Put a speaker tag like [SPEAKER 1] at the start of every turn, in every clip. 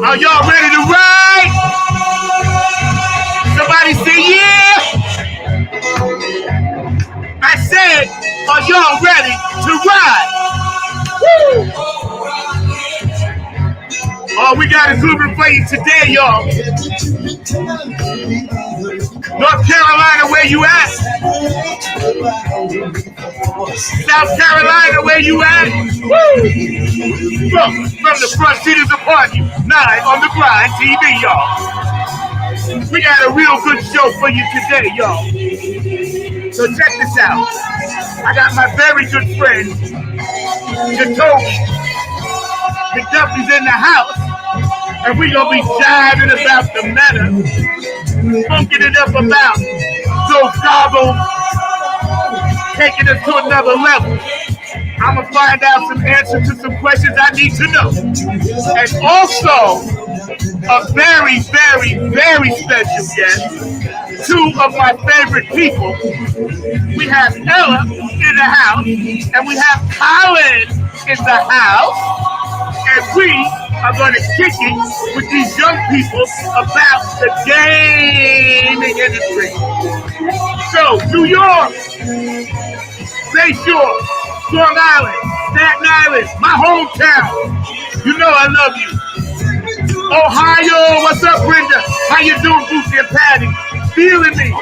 [SPEAKER 1] Are y'all ready to ride? Somebody say yeah. I said, are y'all ready to ride? Oh, we got a good replay today, y'all. North Carolina, where you at? South Carolina, where you at? Woo! From the front seat is upon you. Live on the Grind TV, y'all. We got a real good show for you today, y'all. So check this out. I got my very good friend, Jatovi McDuffie's in the house, and we're going to be jiving about the matter, funking it up about those goggles, taking us to another level. I'm going to find out some answers to some questions I need to know. And also, a very, very, very special guest, two of my favorite people. We have Ella in the house, and we have Colin in the house, and we are going to kick it with these young people about the gaming industry. So, New York, Bayshore, Long Island, Staten Island, my hometown. You know I love you. Ohio, what's up, Brenda? How you doing, Boosie and Patty? Feeling me?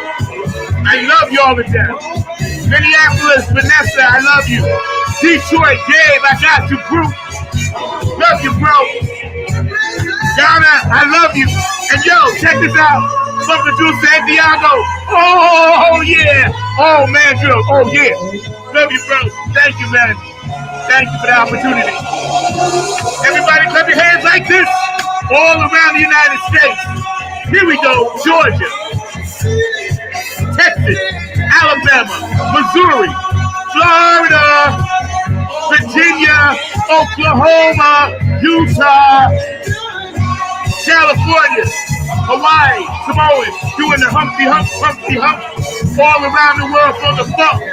[SPEAKER 1] I love y'all to death. Minneapolis, Vanessa, I love you. Detroit, Dave, I got you, bro. Love you, bro. Ghana, I love you. And yo, check this out. From the Juice Santiago. Oh, yeah. Oh, man, Drew. Oh, yeah. Love you, bro. Thank you, man. Thank you for the opportunity. Everybody clap your hands like this. All around the United States. Here we go. Georgia, Texas, Alabama, Missouri, Florida, Virginia, Oklahoma, Utah, California, Hawaii, Samoans, doing the Humpty Hump, all around the world for the funk.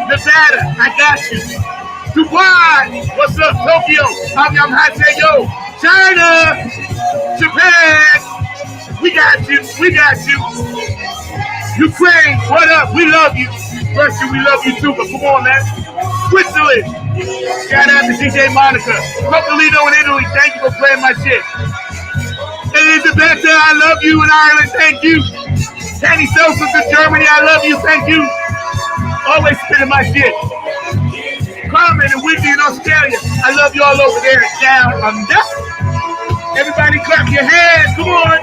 [SPEAKER 1] Nevada, I got you. Dubai, what's up, Tokyo? I'm Haseyo. China, Japan, we got you. Ukraine, what up? We love you. Russia, we love you too, but come on, man. Switzerland, shout out to DJ Monica. Cocolino in Italy, thank you for playing my shit. Elizabeth, I love you in Ireland, thank you. Kenny Sosa's in Germany, I love you, thank you. Always spinning my shit. Carmen and Whitney in Australia, I love you all over there down under. Everybody clap your hands, come on.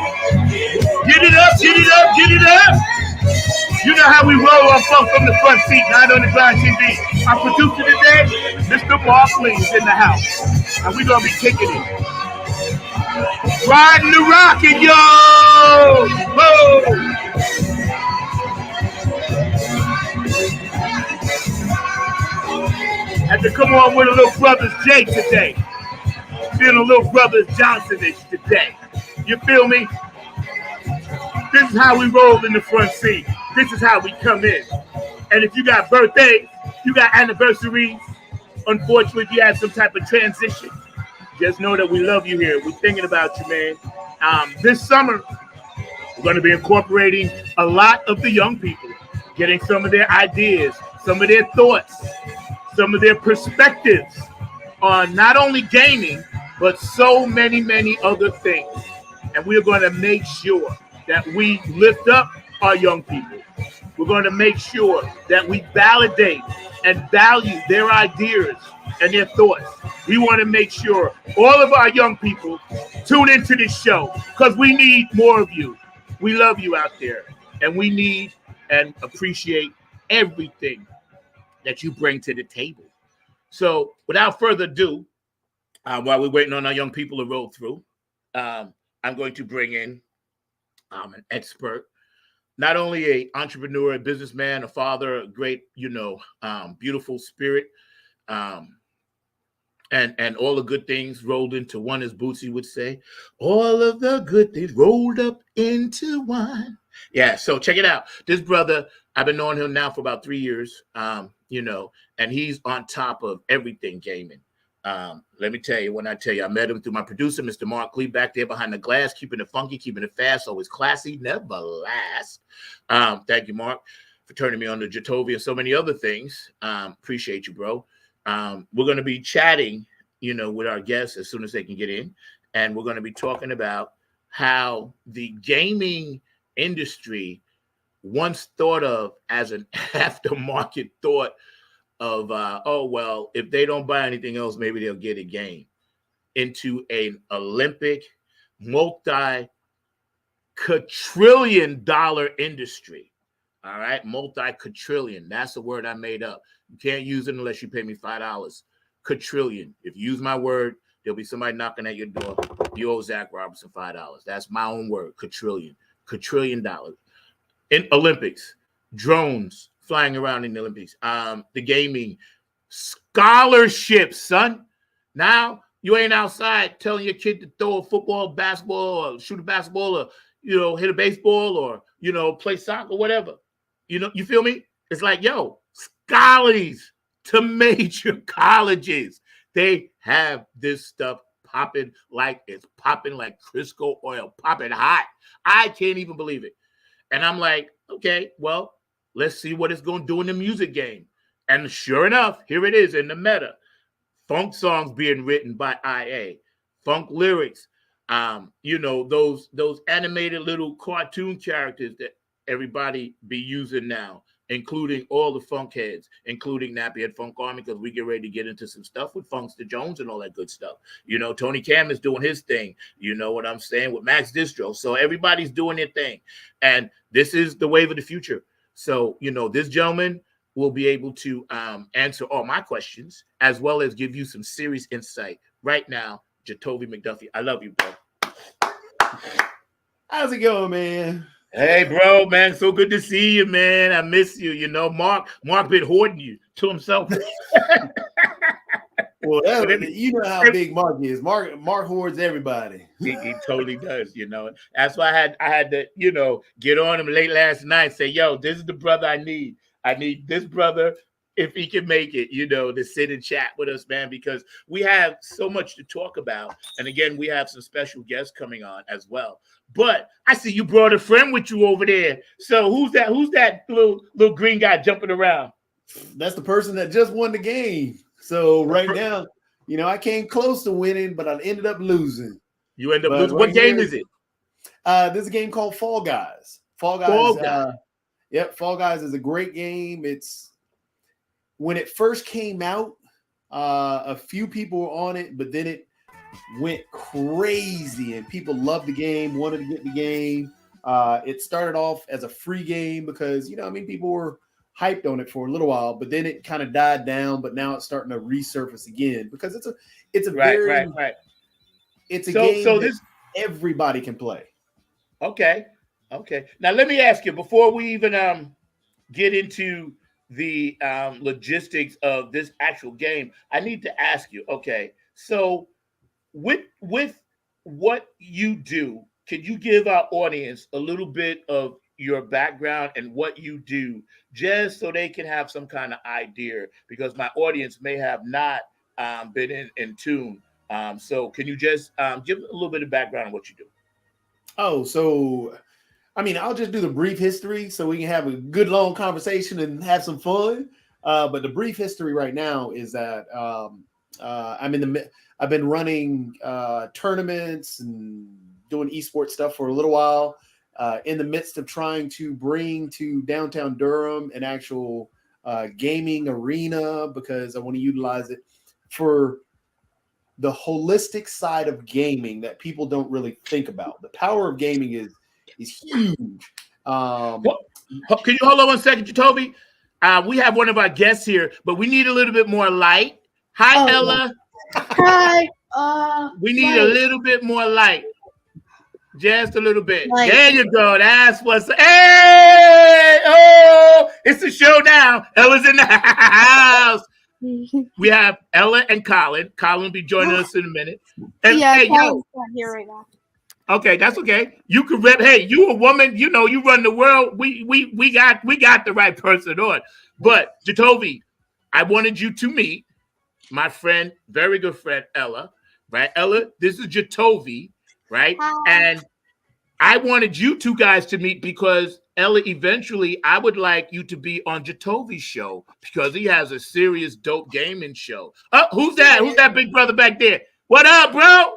[SPEAKER 1] Get it up, get it up, get it up. You know how we roll on funk from the front seat, not on the Grind TV. Our producer today, Mr. Barkley, is in the house. And we're going to be kicking it. Riding the rocket, yo! Whoa! Had to come on with a little Brothers J today. Feeling a little Brothers Johnson-ish today. You feel me? This is how we roll in the front seat. This is how we come in. And if you got birthdays, you got anniversaries, unfortunately, if you have some type of transition, just know that we love you here. We're thinking about you, man. This summer, we're going to be incorporating a lot of the young people, getting some of their ideas, some of their thoughts, some of their perspectives on not only gaming, but so many, many other things. And we're going to make sure that we lift up our young people. We're going to make sure that we validate and value their ideas and their thoughts. We want to make sure all of our young people tune into this show because we need more of you. We love you out there, and we need and appreciate everything that you bring to the table. So without further ado, while we're waiting on our young people to roll through, I'm going to bring in an expert, not only an entrepreneur, a businessman, a father, a great, beautiful spirit, and all the good things rolled into one, as Bootsy would say. All of the good things rolled up into one. Yeah, so check it out. This brother, I've been knowing him now for about 3 years, and he's on top of everything gaming. Let me tell you, when I tell you, I met him through my producer, Mr. Mark Lee, back there behind the glass, keeping it funky, keeping it fast, always classy, never last. Thank you, Mark, for turning me on to Jatovi and so many other things. Appreciate you, bro. We're going to be chatting, with our guests as soon as they can get in. And we're going to be talking about how the gaming industry, once thought of as an aftermarket thought of, if they don't buy anything else, maybe they'll get a game, into an Olympic multi-quadrillion-dollar industry. All right, multi-quadrillion. That's the word I made up. You can't use it unless you pay me $5. Quadrillion. If you use my word, there'll be somebody knocking at your door. You owe Zach Robertson $5. That's my own word. Quadrillion. $1 trillion. In Olympics, drones flying around in the Olympics. The gaming, scholarships, son. Now you ain't outside telling your kid to throw a football, basketball, or shoot a basketball, or hit a baseball, or play soccer, whatever. You feel me? It's like, scholars to major colleges. They have this stuff popping like it's popping like Crisco oil, popping hot. I can't even believe it. And I'm like, okay, well, let's see what it's going to do in the music game. And sure enough, here it is in the meta. Funk songs being written by IA. Funk lyrics. Those animated little cartoon characters that everybody be using now, including all the funk heads, including Nappyhead Funk Army, because we get ready to get into some stuff with Funkster Jones and all that good stuff. Tony Cam is doing his thing. You know what I'm saying? With Max Distro. So everybody's doing their thing. And this is the wave of the future. So, this gentleman will be able to answer all my questions, as well as give you some serious insight right now. Jatovi McDuffie, I love you, bro.
[SPEAKER 2] How's it going, man?
[SPEAKER 1] Hey, bro, man, so good to see you, man. I miss you. Mark been hoarding you to himself.
[SPEAKER 2] Well, you know how big Mark is. Mark hoards everybody.
[SPEAKER 1] He totally does. That's why I had to, get on him late last night. Say, this is the brother I need. I need this brother, if he can make it, to sit and chat with us, man, because we have so much to talk about. And again, we have some special guests coming on as well. But I see you brought a friend with you over there. So who's that? Who's that little green guy jumping around?
[SPEAKER 2] That's the person that just won the game. So right now, I came close to winning, but I ended up losing.
[SPEAKER 1] You end up losing. What game is it?
[SPEAKER 2] There's a game called Fall Guys. Fall Guys. Fall Guys is a great game. It's when it first came out, a few people were on it, but then it went crazy and people loved the game, wanted to get the game. It started off as a free game because, people were hyped on it for a little while, but then it kind of died down, but now it's starting to resurface again because it's a game that everybody can play.
[SPEAKER 1] Okay. Now let me ask you, before we even get into the logistics of this actual game, I need to ask you, okay, so with what you do, can you give our audience a little bit of your background and what you do, just so they can have some kind of idea, because my audience may have not been in tune. So can you just give a little bit of background on what you do?
[SPEAKER 2] Oh, so I'll just do the brief history so we can have a good long conversation and have some fun. But the brief history right now is that I've been running tournaments and doing esports stuff for a little while, in the midst of trying to bring to downtown Durham an actual gaming arena, because I want to utilize it for the holistic side of gaming that people don't really think about. The power of gaming is huge.
[SPEAKER 1] Can you hold on 1 second, Jatovi? We have one of our guests here, but we need a little bit more light. Hi, Ella.
[SPEAKER 3] Hi.
[SPEAKER 1] We need a little bit more light. Just a little bit. There you go. That's what's. Hey! Oh, it's a show now. Ella's in the house. We have Ella and Colin. Colin will be joining us in a minute. And,
[SPEAKER 3] Colin's not here right now.
[SPEAKER 1] Okay, that's okay. You can rep. Hey, you a woman. You run the world. We got the right person on. But Jatovi, I wanted you to meet my friend, very good friend, Ella, right? Ella, this is Jatovi, right?
[SPEAKER 3] Hi.
[SPEAKER 1] And I wanted you two guys to meet because Ella, eventually, I would like you to be on Jatovi's show because he has a serious dope gaming show. Oh, who's that? Who's that big brother back there? What up, bro?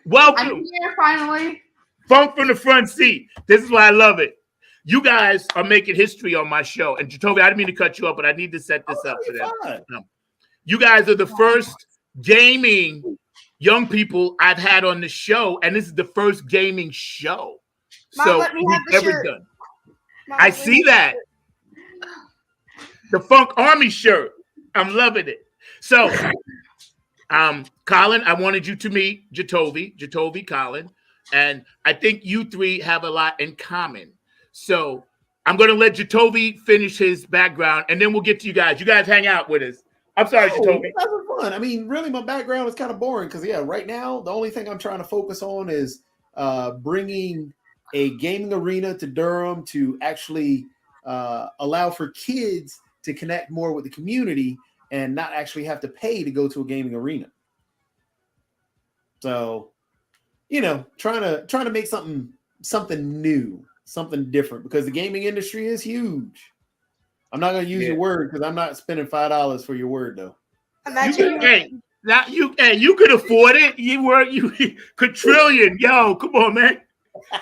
[SPEAKER 1] Welcome.
[SPEAKER 4] I'm here finally.
[SPEAKER 1] Funk from the front seat. This is why I love it. You guys are making history on my show. And Jatovi, I didn't mean to cut you up, but I need to set this up for them. You guys are the first gaming young people I've had on the show, and this is the first gaming show.
[SPEAKER 3] Mom, let me have the shirt.
[SPEAKER 1] Done.
[SPEAKER 3] Mom,
[SPEAKER 1] I see that. The Funk Army shirt. I'm loving it. So, Colin, I wanted you to meet Jatovi, Colin, and I think you three have a lot in common. So I'm going to let Jatovi finish his background, and then we'll get to you guys. You guys hang out with us. I'm sorry, Jatovi.
[SPEAKER 2] That's fun. I mean, really, my background is kind of boring because, right now, the only thing I'm trying to focus on is bringing a gaming arena to Durham to actually allow for kids to connect more with the community and not actually have to pay to go to a gaming arena. So, trying to make something new, something different, because the gaming industry is huge. I'm not going to use your word because I'm not spending $5 for your word though.
[SPEAKER 1] You could afford it. You quadrillion. Yo, come on, man.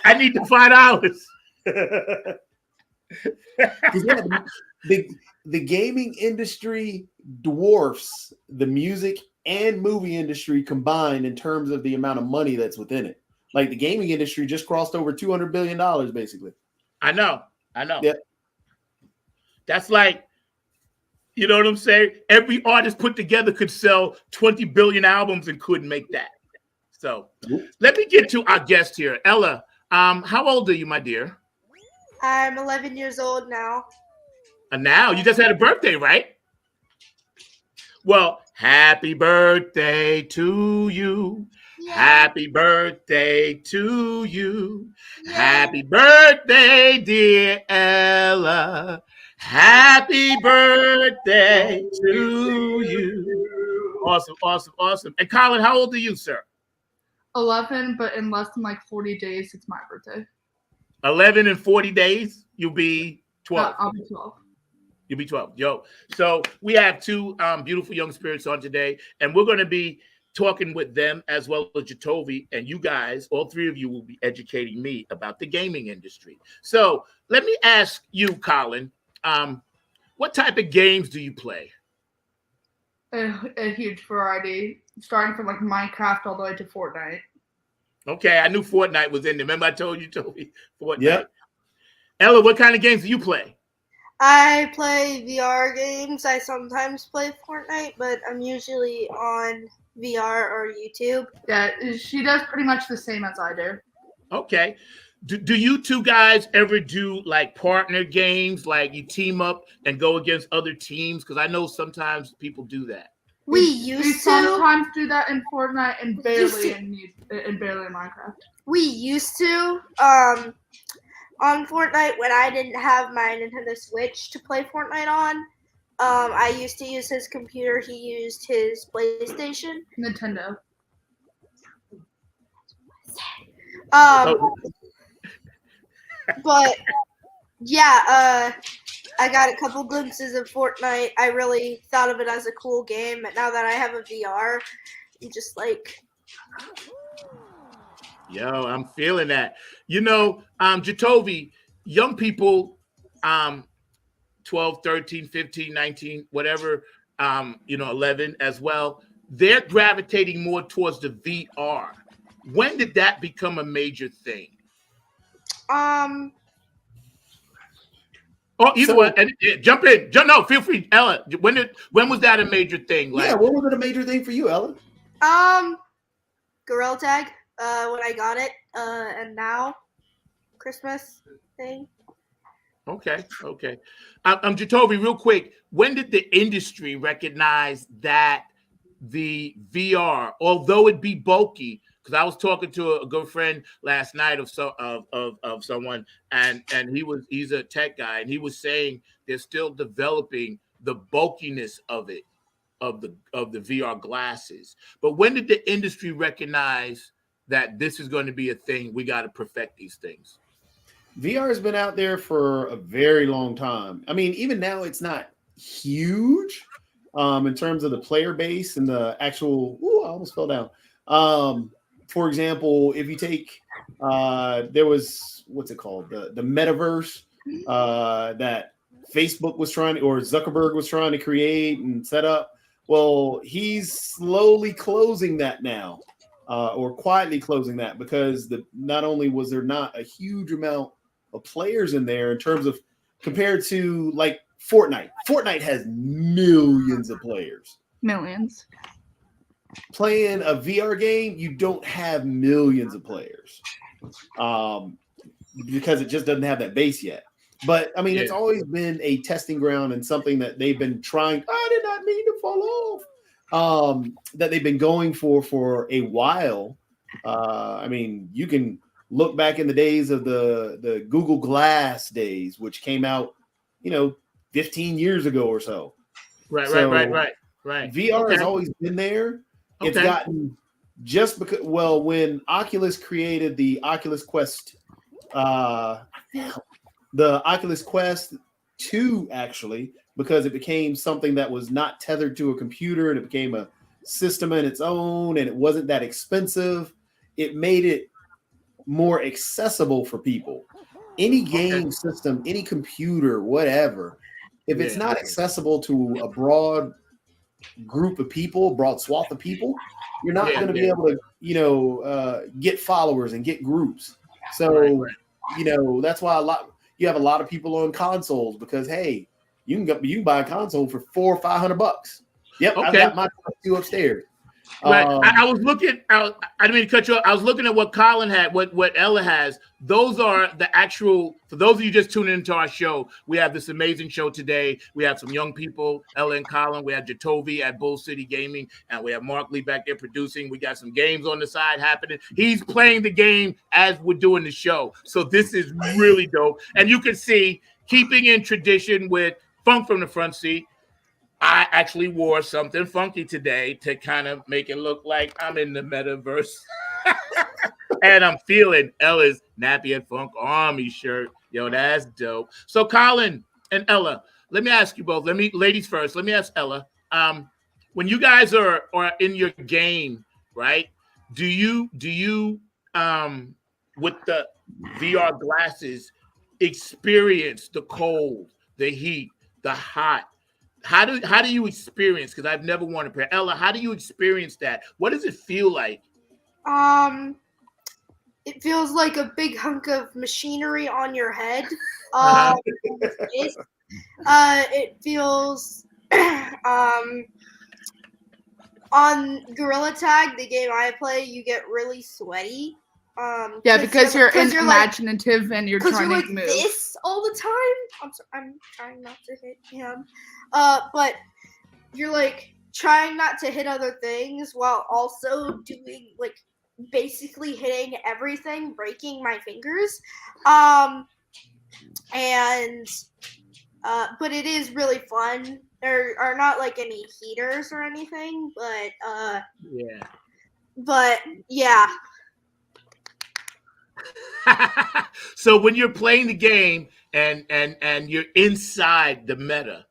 [SPEAKER 1] I need the $5.
[SPEAKER 2] The gaming industry dwarfs the music and movie industry combined in terms of the amount of money that's within it. Like the gaming industry just crossed over $200 billion, basically.
[SPEAKER 1] I know.
[SPEAKER 2] Yeah.
[SPEAKER 1] That's like, you know what I'm saying? Every artist put together could sell 20 billion albums and couldn't make that. So let me get to our guest here. Ella, how old are you, my dear?
[SPEAKER 3] I'm 11 years old now.
[SPEAKER 1] And now you just had a birthday, right? Well, happy birthday to you. Yeah. Happy birthday to you. Yeah. Happy birthday, dear Ella. Happy birthday to you. Awesome. And Colin, how old are you, sir?
[SPEAKER 4] 11, but in less than 40 days, it's my birthday.
[SPEAKER 1] 11 and 40 days, you'll be 12.
[SPEAKER 4] I'll be 12.
[SPEAKER 1] You'll be 12. Yo. So we have two beautiful young spirits on today, and we're going to be talking with them as well as Jatovi, and you guys, all three of you, will be educating me about the gaming industry. So let me ask you, Colin, what type of games do you play?
[SPEAKER 4] A huge variety, starting from Minecraft all the way to Fortnite.
[SPEAKER 1] Okay, I knew Fortnite was in there. Remember I told you, Toby? Fortnite.
[SPEAKER 2] Yep.
[SPEAKER 1] Ella, what kind of games do you play?
[SPEAKER 3] I play VR games. I sometimes play Fortnite, but I'm usually on VR or YouTube.
[SPEAKER 4] Yeah, she does pretty much the same as I do.
[SPEAKER 1] Okay. Do you two guys ever do partner games, like you team up and go against other teams? Because I know sometimes people do that.
[SPEAKER 4] We sometimes do that in Fortnite and barely in Minecraft.
[SPEAKER 3] We used to on Fortnite when I didn't have my Nintendo Switch to play Fortnite on. I used to use his computer. He used his PlayStation.
[SPEAKER 4] Nintendo.
[SPEAKER 3] But yeah, I got a couple glimpses of Fortnite. I really thought of it as a cool game, but now that I have a VR, I'm just
[SPEAKER 1] Yo, I'm feeling that. Jatovi, young people, 12, 13, 15, 19, whatever, 11 as well, they're gravitating more towards the VR. When did that become a major thing? Either one. Jump in. No, feel free, Ella. When was that a major thing?
[SPEAKER 2] When was it a major thing for you, Ella?
[SPEAKER 3] Gorilla Tag. When I got it, and now Christmas thing.
[SPEAKER 1] Okay. Jatovi, real quick, when did the industry recognize that the VR, although it be bulky, because I was talking to a good friend last night of someone, and he's a tech guy, and he was saying they're still developing the bulkiness of it. of the VR glasses. But when did the industry recognize that this is going to be a thing? We got to perfect these things.
[SPEAKER 2] VR has been out there for a very long time. I mean, even now it's not huge in terms of the player base and the actual. Ooh, I almost fell down. For example, if you take there was what's it called, the metaverse that Facebook was trying, or Zuckerberg was trying to create and set up. Well, he's slowly closing that now, or quietly closing that, because not only was there not a huge amount of players in there in terms of compared to like Fortnite. Fortnite has millions of players.
[SPEAKER 4] Millions.
[SPEAKER 2] Playing a VR game, you don't have millions of players, because it just doesn't have that base yet. But I mean, it's always been a testing ground and something that they've been trying. I did not mean to fall off. That they've been going for a while. I mean, you can look back in the days of the Google Glass days, which came out, 15 years ago or so.
[SPEAKER 1] Right.
[SPEAKER 2] VR has always been there. Okay. It's gotten just because, when Oculus created the Oculus Quest, the Oculus Quest 2, actually, because it became something that was not tethered to a computer and it became a system in its own, and it wasn't that expensive. It made it more accessible for people. Any game system, any computer, whatever, if it's not accessible to a broad group of people, broad swath of people, you're not going to be able to, get followers and get groups. So, that's why you have a lot of people on consoles, because hey, you can buy a console for $400 or $500. Yep, I've got my two upstairs.
[SPEAKER 1] Right. I was looking. I didn't mean to cut you off. I was looking at what Colin had, what Ella has. Those are the actual. For those of you just tuning into our show, we have this amazing show today. We have some young people, Ella and Colin. We have Jatovi at Bull City Gaming, and we have Mark Lee back there producing. We got some games on the side happening. He's playing the game as we're doing the show. So this is really dope. And you can see, keeping in tradition with Funk from the Front Seat, I actually wore something funky today to kind of make it look like I'm in the metaverse. And I'm feeling Ella's Nappy and Funk Army shirt. Yo, that's dope. So Colin and Ella, let me ask you both. Ladies first. Let me ask Ella. When you guys are in your game, right? Do you with the VR glasses experience the cold, the heat, the hot? How do you experience? Because I've never worn a pair. Ella, how do you experience that? What does it feel like?
[SPEAKER 3] It feels like a big hunk of machinery on your head. It feels on Gorilla Tag, the game I play, you get really sweaty.
[SPEAKER 4] Because you're imaginative and you're trying to move
[SPEAKER 3] this all the time. I'm trying not to hit him, but you're like trying not to hit other things while also doing basically hitting everything, breaking my fingers, but it is really fun. There are not any heaters or anything, but yeah.
[SPEAKER 1] So when you're playing the game and you're inside the meta,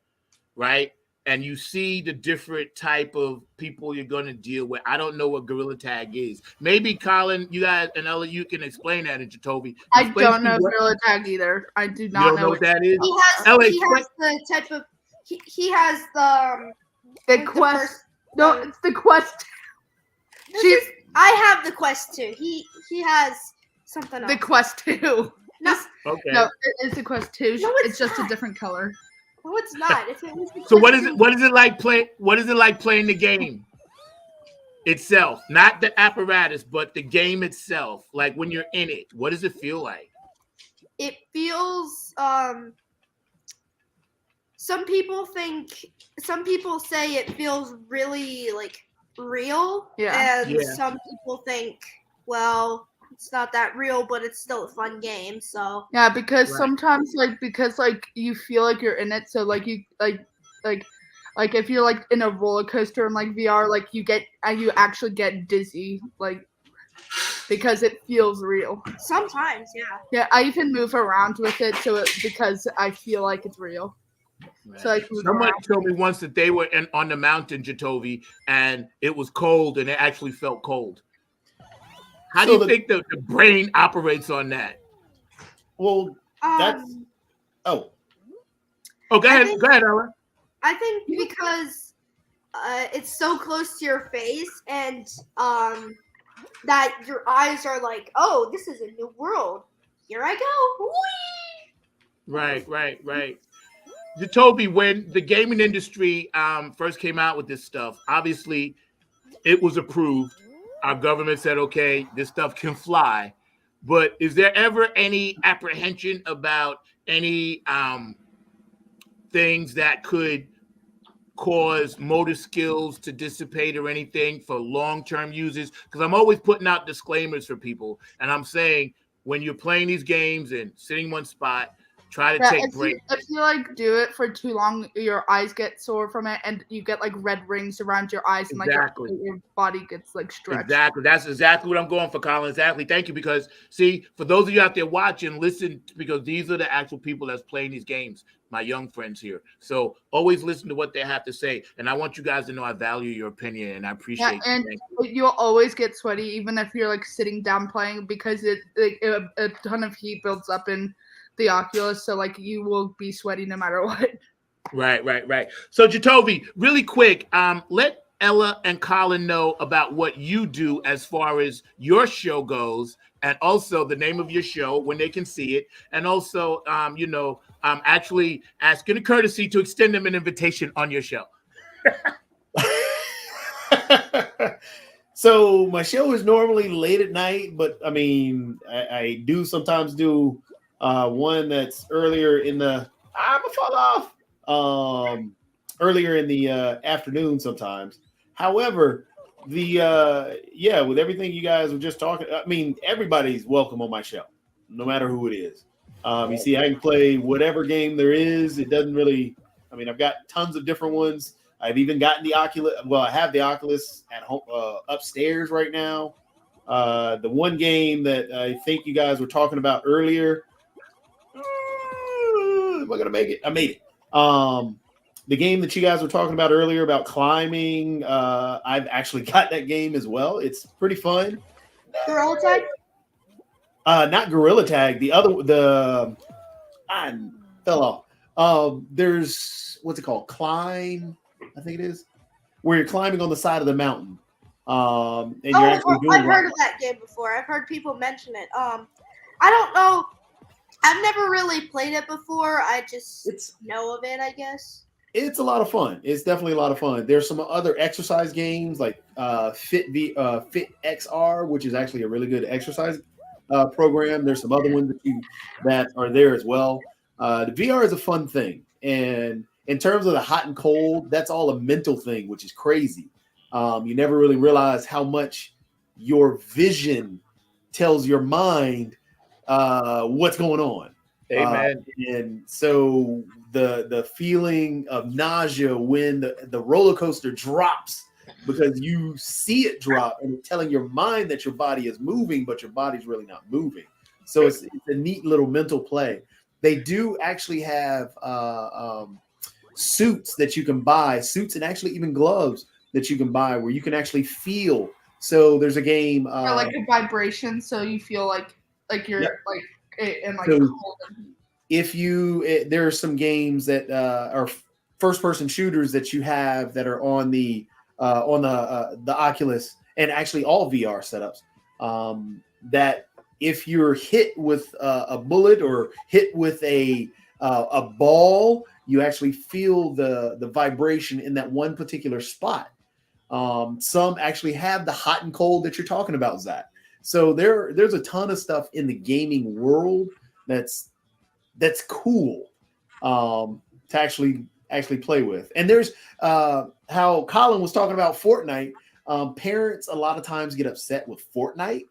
[SPEAKER 1] right? And you see the different type of people you're going to deal with. I don't know what Gorilla Tag is. Maybe Colin, you guys, and Ella, you can explain that into Jatovi.
[SPEAKER 4] I don't know Gorilla Tag either. I do not know
[SPEAKER 1] what that is.
[SPEAKER 3] He has the
[SPEAKER 4] Quest. No, it's the Quest.
[SPEAKER 3] I have the Quest 2. He has something else.
[SPEAKER 4] The Quest 2.
[SPEAKER 3] No.
[SPEAKER 1] Okay.
[SPEAKER 4] No, it's the Quest 2.
[SPEAKER 3] No,
[SPEAKER 4] it's just a different color.
[SPEAKER 3] No, it's not.
[SPEAKER 1] So what is it like playing the game itself? Not the apparatus, but the game itself. Like when you're in it, what does it feel like?
[SPEAKER 3] It feels some people say it feels really real.
[SPEAKER 4] Yeah.
[SPEAKER 3] And some people think, well, it's not that real, but it's still a fun game. So
[SPEAKER 4] yeah, because sometimes you feel like you're in it. So you Like if you're like in a roller coaster in like VR, like you actually get dizzy, like because it feels real.
[SPEAKER 3] Sometimes, yeah.
[SPEAKER 4] Yeah, I even move around with it because I feel like it's real.
[SPEAKER 1] Right.
[SPEAKER 4] So
[SPEAKER 1] Someone told me once that they were on the mountain, Jatovi, and it was cold, and it actually felt cold. How do you think the brain operates on that?
[SPEAKER 2] Well, that's
[SPEAKER 1] go ahead, Ella.
[SPEAKER 3] I think because it's so close to your face, and that your eyes are like, oh, this is a new world. Here I go. Whee!
[SPEAKER 1] Right. Jatovi, when the gaming industry first came out with this stuff, obviously it was approved. Our government said, okay, this stuff can fly. But is there ever any apprehension about any things that could cause motor skills to dissipate or anything for long-term users? Because I'm always putting out disclaimers for people, and I'm saying when you're playing these games and sitting one spot, try to take breaks.
[SPEAKER 4] If you like do it for too long, your eyes get sore from it, and you get like red rings around your eyes, and like your body gets like stretched.
[SPEAKER 1] Exactly. That's exactly what I'm going for, Colin. Exactly. Thank you. Because see, for those of you out there watching, listen, because these are the actual people that's playing these games, my young friends here. So always listen to what they have to say. And I want you guys to know I value your opinion and I appreciate
[SPEAKER 4] and you'll always get sweaty, even if you're like sitting down playing, because a ton of heat builds up in the Oculus, so like you will be sweaty no matter what.
[SPEAKER 1] Right. So Jatovi, really quick, let Ella and Colin know about what you do as far as your show goes, and also the name of your show when they can see it, and also actually asking a courtesy to extend them an invitation on your show.
[SPEAKER 2] So my show is normally late at night, but I mean, I do sometimes do one that's earlier in the earlier in the afternoon sometimes. However, with everything you guys were just talking, I mean, everybody's welcome on my show, no matter who it is. You see, I can play whatever game there is. It doesn't really, I mean, I've got tons of different ones. I've even gotten the Oculus. Well, I have the Oculus at home, upstairs right now. The one game that I think you guys were talking about earlier, am I gonna make it? I made it. The game that you guys were talking about earlier about climbing, I've actually got that game as well. It's pretty fun.
[SPEAKER 3] Gorilla Tag?
[SPEAKER 2] Not Gorilla Tag. I fell off. There's what's it called? Climb, I think it is, where you're climbing on the side of the mountain. And you're actually doing.
[SPEAKER 3] I've heard of that game before. I've heard people mention it. I don't know. I've never really played it before. I just know of it, I guess.
[SPEAKER 2] It's a lot of fun. It's definitely a lot of fun. There's some other exercise games like Fit XR, which is actually a really good exercise program. There's some other ones that are there as well. The VR is a fun thing. And in terms of the hot and cold, that's all a mental thing, which is crazy. You never really realize how much your vision tells your mind what's going on.
[SPEAKER 1] Amen.
[SPEAKER 2] And so the feeling of nausea when the roller coaster drops, because you see it drop and it's telling your mind that your body is moving, but your body's really not moving. So it's a neat little mental play. They do actually have suits that you can buy, suits and actually even gloves that you can buy where you can actually feel. So there's a game
[SPEAKER 4] like a vibration, so you feel like you're like in like
[SPEAKER 2] so
[SPEAKER 4] cold.
[SPEAKER 2] There are some games that are first-person shooters that you have that are on the Oculus and actually all VR setups. That if you're hit with a bullet or hit with a ball, you actually feel the vibration in that one particular spot. Some actually have the hot and cold that you're talking about, Zach. So there's a ton of stuff in the gaming world that's cool to actually play with. And there's how Colin was talking about Fortnite. Parents a lot of times get upset with Fortnite.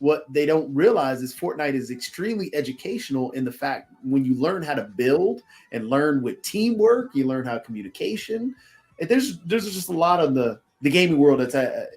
[SPEAKER 2] What they don't realize is Fortnite is extremely educational in the fact when you learn how to build and learn with teamwork, you learn how communication. there's just a lot of the gaming world that's a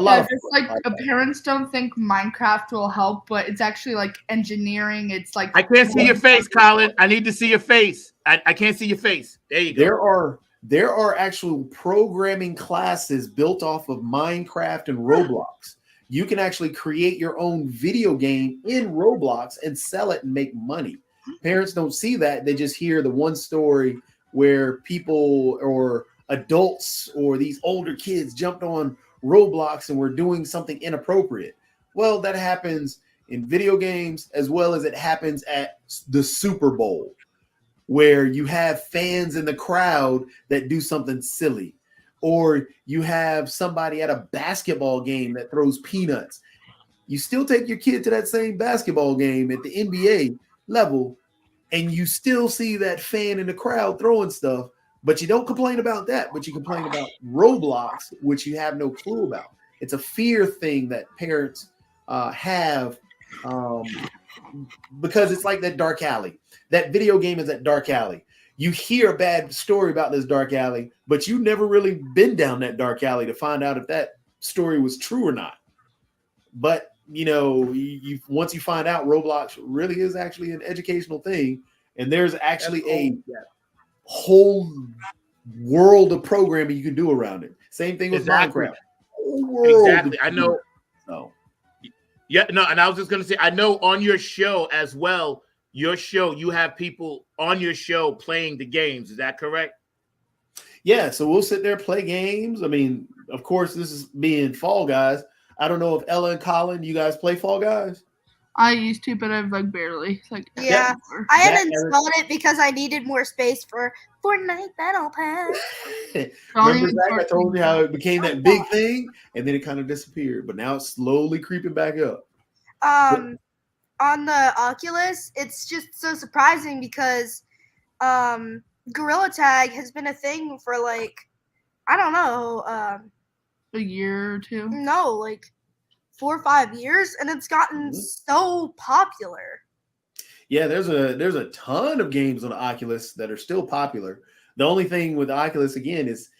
[SPEAKER 2] lot of
[SPEAKER 4] just like parents don't think Minecraft will help, but it's actually like engineering. It's like
[SPEAKER 1] I can't see your face, Colin. I need to see your face. I can't see your face. There you
[SPEAKER 2] go. There are actual programming classes built off of Minecraft and Roblox. You can actually create your own video game in Roblox and sell it and make money. Parents don't see that. They just hear the one story where people or adults or these older kids jumped on Roblox and were doing something inappropriate. Well, that happens in video games as well as it happens at the Super Bowl, where you have fans in the crowd that do something silly. Or you have somebody at a basketball game that throws peanuts. You still take your kid to that same basketball game at the NBA level, and you still see that fan in the crowd throwing stuff, but you don't complain about that, but you complain about Roblox, which you have no clue about. It's a fear thing that parents have because it's like that dark alley. That video game is that dark alley. You hear a bad story about this dark alley, but you've never really been down that dark alley to find out if that story was true or not. But, you once you find out Roblox really is actually an educational thing, and there's actually a whole world of programming you can do around it. Same thing with Minecraft.
[SPEAKER 1] Exactly. I know.
[SPEAKER 2] So.
[SPEAKER 1] Yeah, no, and I was just going to say, I know on your show as well, you have people on your show playing the games. Is that correct?
[SPEAKER 2] Yeah, so we'll sit there, play games. I mean, of course, this is being Fall Guys. I don't know if Ella and Colin, you guys play Fall Guys?
[SPEAKER 4] I used to, but I've like
[SPEAKER 3] yeah. I had installed it because I needed more space for Fortnite Battle Pass.
[SPEAKER 2] Remember, Zach, I told you how it became that big thing, and then it kind of disappeared, but now it's slowly creeping back up.
[SPEAKER 3] On the Oculus, it's just so surprising because Gorilla Tag has been a thing for like, I don't know,
[SPEAKER 4] a year or two.
[SPEAKER 3] No, like 4 or 5 years, and it's gotten so popular.
[SPEAKER 2] Yeah, there's a ton of games on the Oculus that are still popular. The only thing with the Oculus again is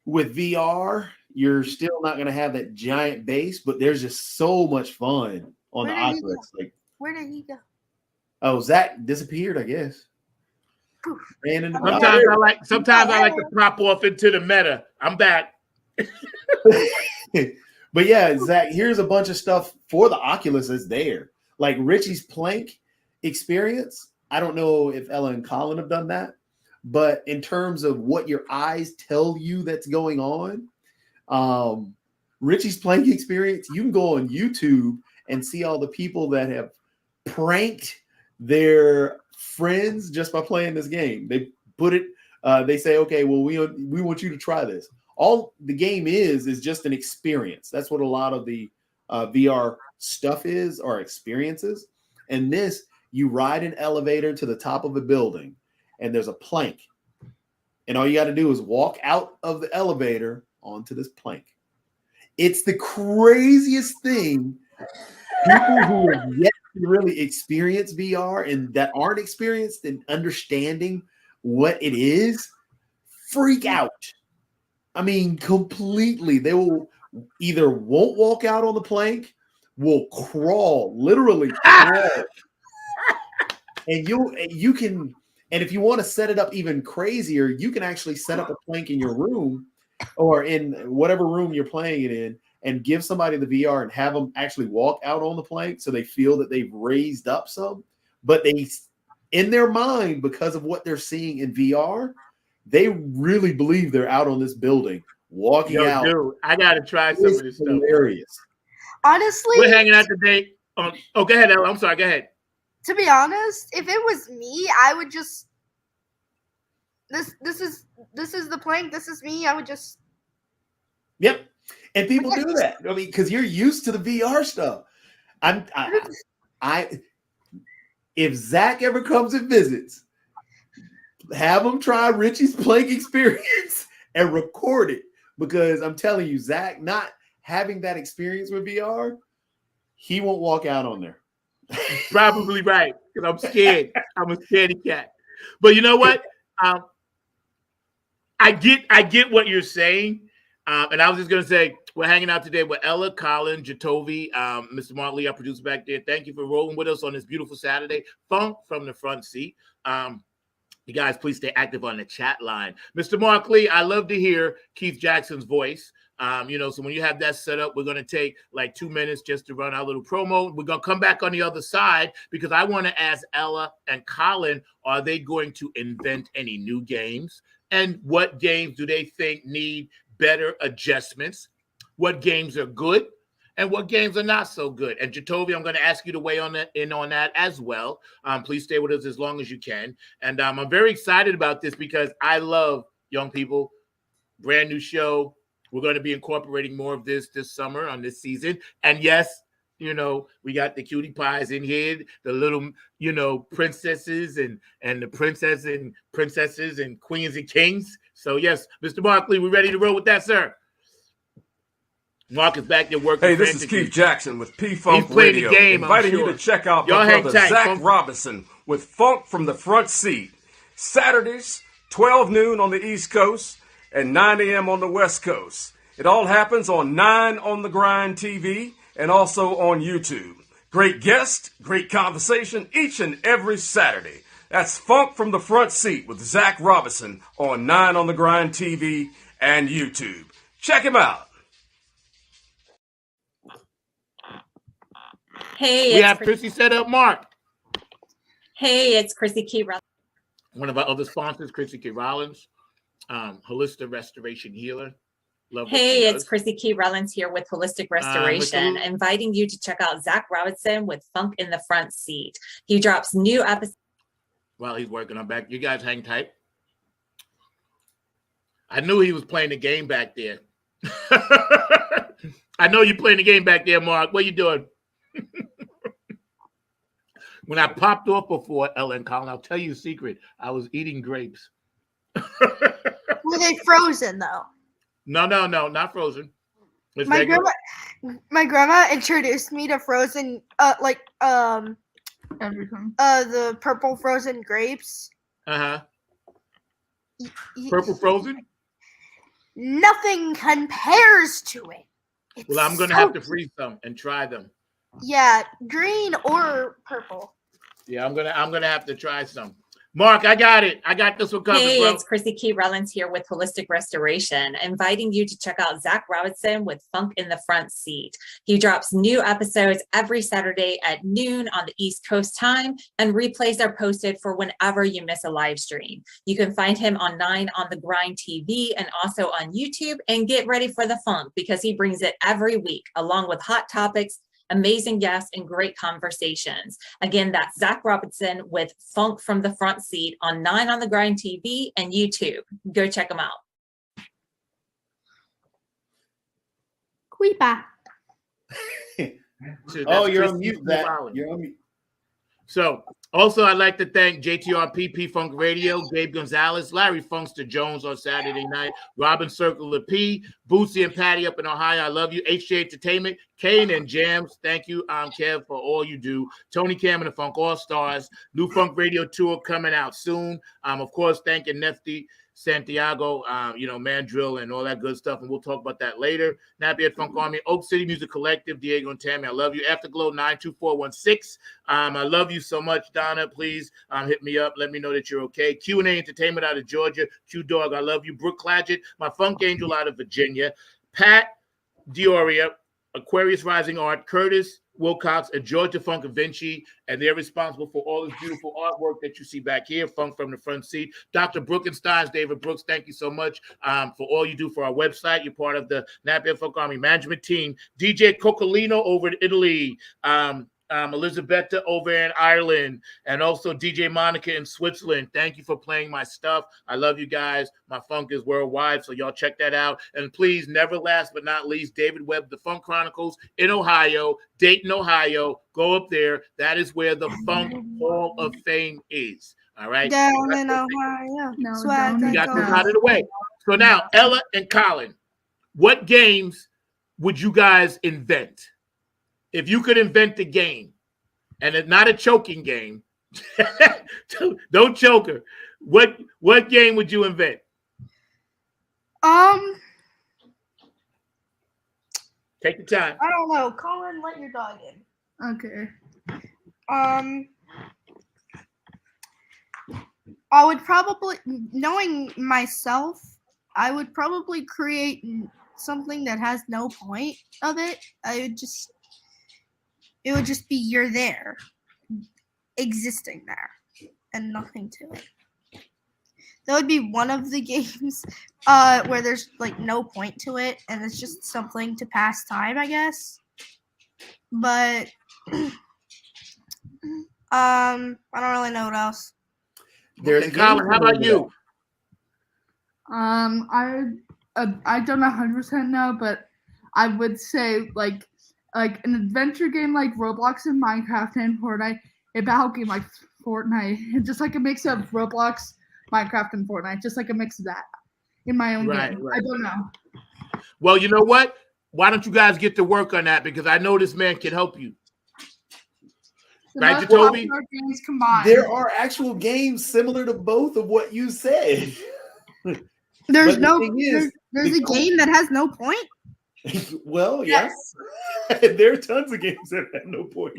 [SPEAKER 2] with VR, you're still not going to have that giant base, but there's just so much fun on the Oculus. Like,
[SPEAKER 3] where did he go?
[SPEAKER 2] Oh, Zach disappeared, I guess.
[SPEAKER 1] Sometimes I like to pop off into the meta. I'm back.
[SPEAKER 2] But yeah, Zach, here's a bunch of stuff for the Oculus that's there. Like Richie's Plank experience. I don't know if Ella and Colin have done that, but in terms of what your eyes tell you that's going on, Richie's Plank experience, you can go on YouTube and see all the people that have pranked their friends just by playing this game. They put it, they say, okay, well, we want you to try this. All the game is just an experience. That's what a lot of the VR stuff is, or experiences. And this, you ride an elevator to the top of a building, and there's a plank. And all you got to do is walk out of the elevator onto this plank. It's the craziest thing. People who have yet to really experience VR and that aren't experienced in understanding what it is freak out. I mean, completely. They will either won't walk out on the plank, will crawl, literally crawl. And you can, and if you want to set it up even crazier, you can actually set up a plank in your room or in whatever room you're playing it in, and give somebody the VR and have them actually walk out on the plank so they feel that they've raised up some. But they, in their mind, because of what they're seeing in VR, they really believe they're out on this building walking out.
[SPEAKER 1] Dude, I gotta try some of this stuff.
[SPEAKER 2] Hilarious.
[SPEAKER 3] Honestly,
[SPEAKER 1] we're hanging out today. Oh, go ahead, Ella. I'm sorry. Go ahead.
[SPEAKER 3] To be honest, if it was me, I would just this is the plank. This is me. I would just.
[SPEAKER 2] Yep, and people do that. I mean, because you're used to the VR stuff. If Zach ever comes and visits, have him try Richie's Plank experience and record it, because I'm telling you, Zach not having that experience with VR, he won't walk out on there.
[SPEAKER 1] Probably right, because I'm scared. I'm a scaredy cat. But you know what? I get what you're saying. And I was just going to say, we're hanging out today with Ella, Colin, Jatovi, Mr. Mark Lee, our producer back there. Thank you for rolling with us on this beautiful Saturday. Funk from the front seat. You guys, please stay active on the chat line. Mr. Mark Lee, I love to hear Keith Jackson's voice. So when you have that set up, we're going to take like 2 minutes just to run our little promo. We're going to come back on the other side because I want to ask Ella and Colin, are they going to invent any new games? And what games do they think need better adjustments? What games are good? And what games are not so good? And Jatovi, I'm going to ask you to weigh in on that as well. Please stay with us as long as you can. And I'm very excited about this because I love young people. Brand new show. We're going to be incorporating more of this summer on this season. And yes, we got the cutie pies in here, the little, princesses and the princesses and queens and kings. So yes, Mr. Barkley, we're ready to roll with that, sir. Mark is back there working.
[SPEAKER 5] Hey, this is Keith Jackson with P-Funk Radio, inviting you to check out my brother Zach Robinson with Funk from the Front Seat. Saturdays, 12 noon on the East Coast and 9 a.m. on the West Coast. It all happens on 9 on the Grind TV and also on YouTube. Great guest, great conversation each and every Saturday. That's Funk from the Front Seat with Zach Robinson on 9 on the Grind TV and YouTube. Check him out.
[SPEAKER 6] Hey,
[SPEAKER 1] we have Chrissy set up, Mark.
[SPEAKER 6] Hey, it's Chrissy Key Rollins.
[SPEAKER 1] One of our other sponsors, Chrissy Key Rollins, Holistic Restoration Healer. Love
[SPEAKER 6] hey, it's Chrissy Key Rollins here with Holistic Restoration, inviting you to check out Zach Robinson with Funk in the Front Seat. He drops new episodes.
[SPEAKER 1] While he's working on back, you guys hang tight. I knew he was playing the game back there. I know you're playing the game back there, Mark. What are you doing? When I popped off before, Ella and Colin, I'll tell you a secret. I was eating grapes.
[SPEAKER 3] Were they frozen though?
[SPEAKER 1] No, not frozen.
[SPEAKER 3] My grandma introduced me to frozen,
[SPEAKER 4] everything.
[SPEAKER 3] The purple frozen grapes.
[SPEAKER 1] Purple frozen?
[SPEAKER 3] Nothing compares to it.
[SPEAKER 1] Well, I'm going to have to freeze some and try them.
[SPEAKER 3] Yeah, green or purple.
[SPEAKER 1] Yeah, I'm gonna have to try some. Mark, I got it. I got this one covered.
[SPEAKER 6] Hey,
[SPEAKER 1] bro.
[SPEAKER 6] It's Chrissy Key Rollins here with Holistic Restoration, inviting you to check out Zach Robinson with Funk in the Front Seat. He drops new episodes every Saturday at noon on the East Coast time, and replays are posted for whenever you miss a live stream. You can find him on 9 on the Grind TV and also on YouTube, and get ready for the funk because he brings it every week along with hot topics, amazing guests, and great conversations. Again, that's Zach Robinson with Funk from the Front Seat on 9 on the Grind TV and YouTube. Go check them out.
[SPEAKER 3] Creepa.
[SPEAKER 2] Oh, you're on mute, Zach. You're on mute.
[SPEAKER 1] So, also, I'd like to thank JTRP, P-Funk Radio, Gabe Gonzalez, Larry Funkster Jones on Saturday night, Robin Circle of P, Bootsy and Patty up in Ohio. I love you. HJ Entertainment, Kane and Jams. Thank you, Kev, for all you do. Tony Cam and the Funk All-Stars. New Funk Radio Tour coming out soon. Of course, thanking Nefty Santiago, Mandrill and all that good stuff. And we'll talk about that later. Nappy at Funk Army, Oak City Music Collective, Diego and Tammy. I love you. Afterglow 92416. I love you so much, Donna. Please hit me up. Let me know that you're okay. Q&A Entertainment out of Georgia. Q Dog, I love you. Brooke Clagett, my Funk Angel out of Virginia. Pat Dioria, Aquarius Rising Art, Curtis Wilcox, and Georgia Funk and Vinci, and they're responsible for all this beautiful artwork that you see back here, Funk from the Front Seat. Dr. Brookenstein, David Brooks, thank you so much for all you do for our website. You're part of the Napier Funk Army management team. DJ Coccolino over in Italy, Elizabetta over in Ireland, and also DJ Monica in Switzerland. Thank you for playing my stuff. I love you guys. My funk is worldwide, so y'all check that out. And please, never last but not least, David Webb, The Funk Chronicles in Ohio, Dayton, Ohio. Go up there. That is where the Funk Hall of Fame is. All right?
[SPEAKER 3] Down in Ohio.
[SPEAKER 1] We got this out of the way. So now, Ella and Colin, what games would you guys invent? If you could invent a game, and it's not a choking game, don't choke her. What game would you invent? Take your time.
[SPEAKER 3] I don't know. Colin, let your dog in.
[SPEAKER 4] Okay.
[SPEAKER 3] I would probably, knowing myself, I would probably create something that has no point of it. It would just be you're there, existing there, and nothing to it. That would be one of the games where there's like no point to it, and it's just something to pass time, I guess. But I don't really know what else.
[SPEAKER 2] There's a
[SPEAKER 1] Colin, how about you?
[SPEAKER 4] I don't 100% know, but I would say like an adventure game like Roblox and Minecraft and Fortnite, a battle game like Fortnite, just like a mix of Roblox, Minecraft, and Fortnite, just like a mix of that in my own game. Right. I don't know.
[SPEAKER 1] Well, you know what? Why don't you guys get to work on that? Because I know this man can help you. Right, Jatovi?
[SPEAKER 2] There are actual games similar to both of what you said.
[SPEAKER 3] There's a game that has no point.
[SPEAKER 2] Well, yes. There are tons of games that have no point.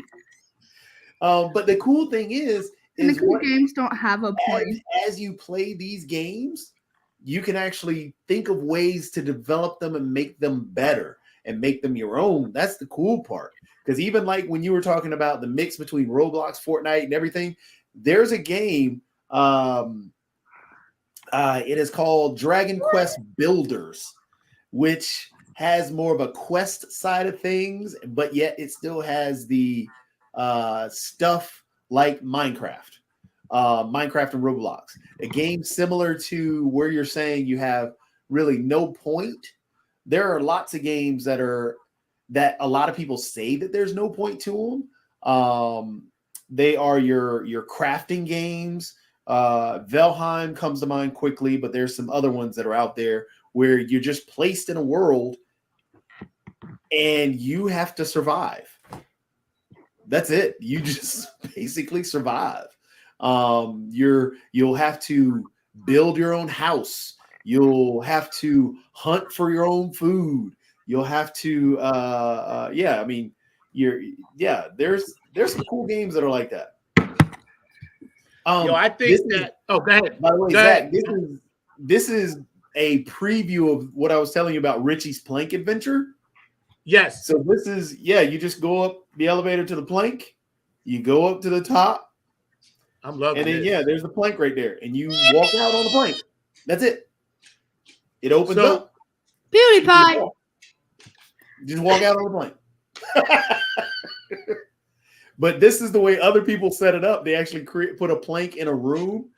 [SPEAKER 2] But the cool thing is
[SPEAKER 4] the cool games don't have a point.
[SPEAKER 2] As you play these games, you can actually think of ways to develop them and make them better and make them your own. That's the cool part. Because even like when you were talking about the mix between Roblox, Fortnite, and everything, there's a game. It is called Dragon Quest Builders, which has more of a quest side of things, but yet it still has the stuff like Minecraft and Roblox. A game similar to where you're saying you have really no point. There are lots of games that a lot of people say that there's no point to them. They are your crafting games. Valheim comes to mind quickly, but there's some other ones that are out there where you're just placed in a world and you have to survive. That's it. You just basically survive. You'll have to build your own house. You'll have to hunt for your own food. You'll have to, there's some cool games that are like that.
[SPEAKER 1] I think that. Go ahead.
[SPEAKER 2] By the way, Zach, this is a preview of what I was telling you about Richie's plank adventure.
[SPEAKER 1] Yes.
[SPEAKER 2] So this is, you just go up the elevator to the plank. You go up to the top.
[SPEAKER 1] I'm loving it.
[SPEAKER 2] And then, there's the plank right there. And you walk out on the plank. That's it. It opens up.
[SPEAKER 3] PewDiePie.
[SPEAKER 2] Just walk out on the plank. But this is the way other people set it up. They actually put a plank in a room,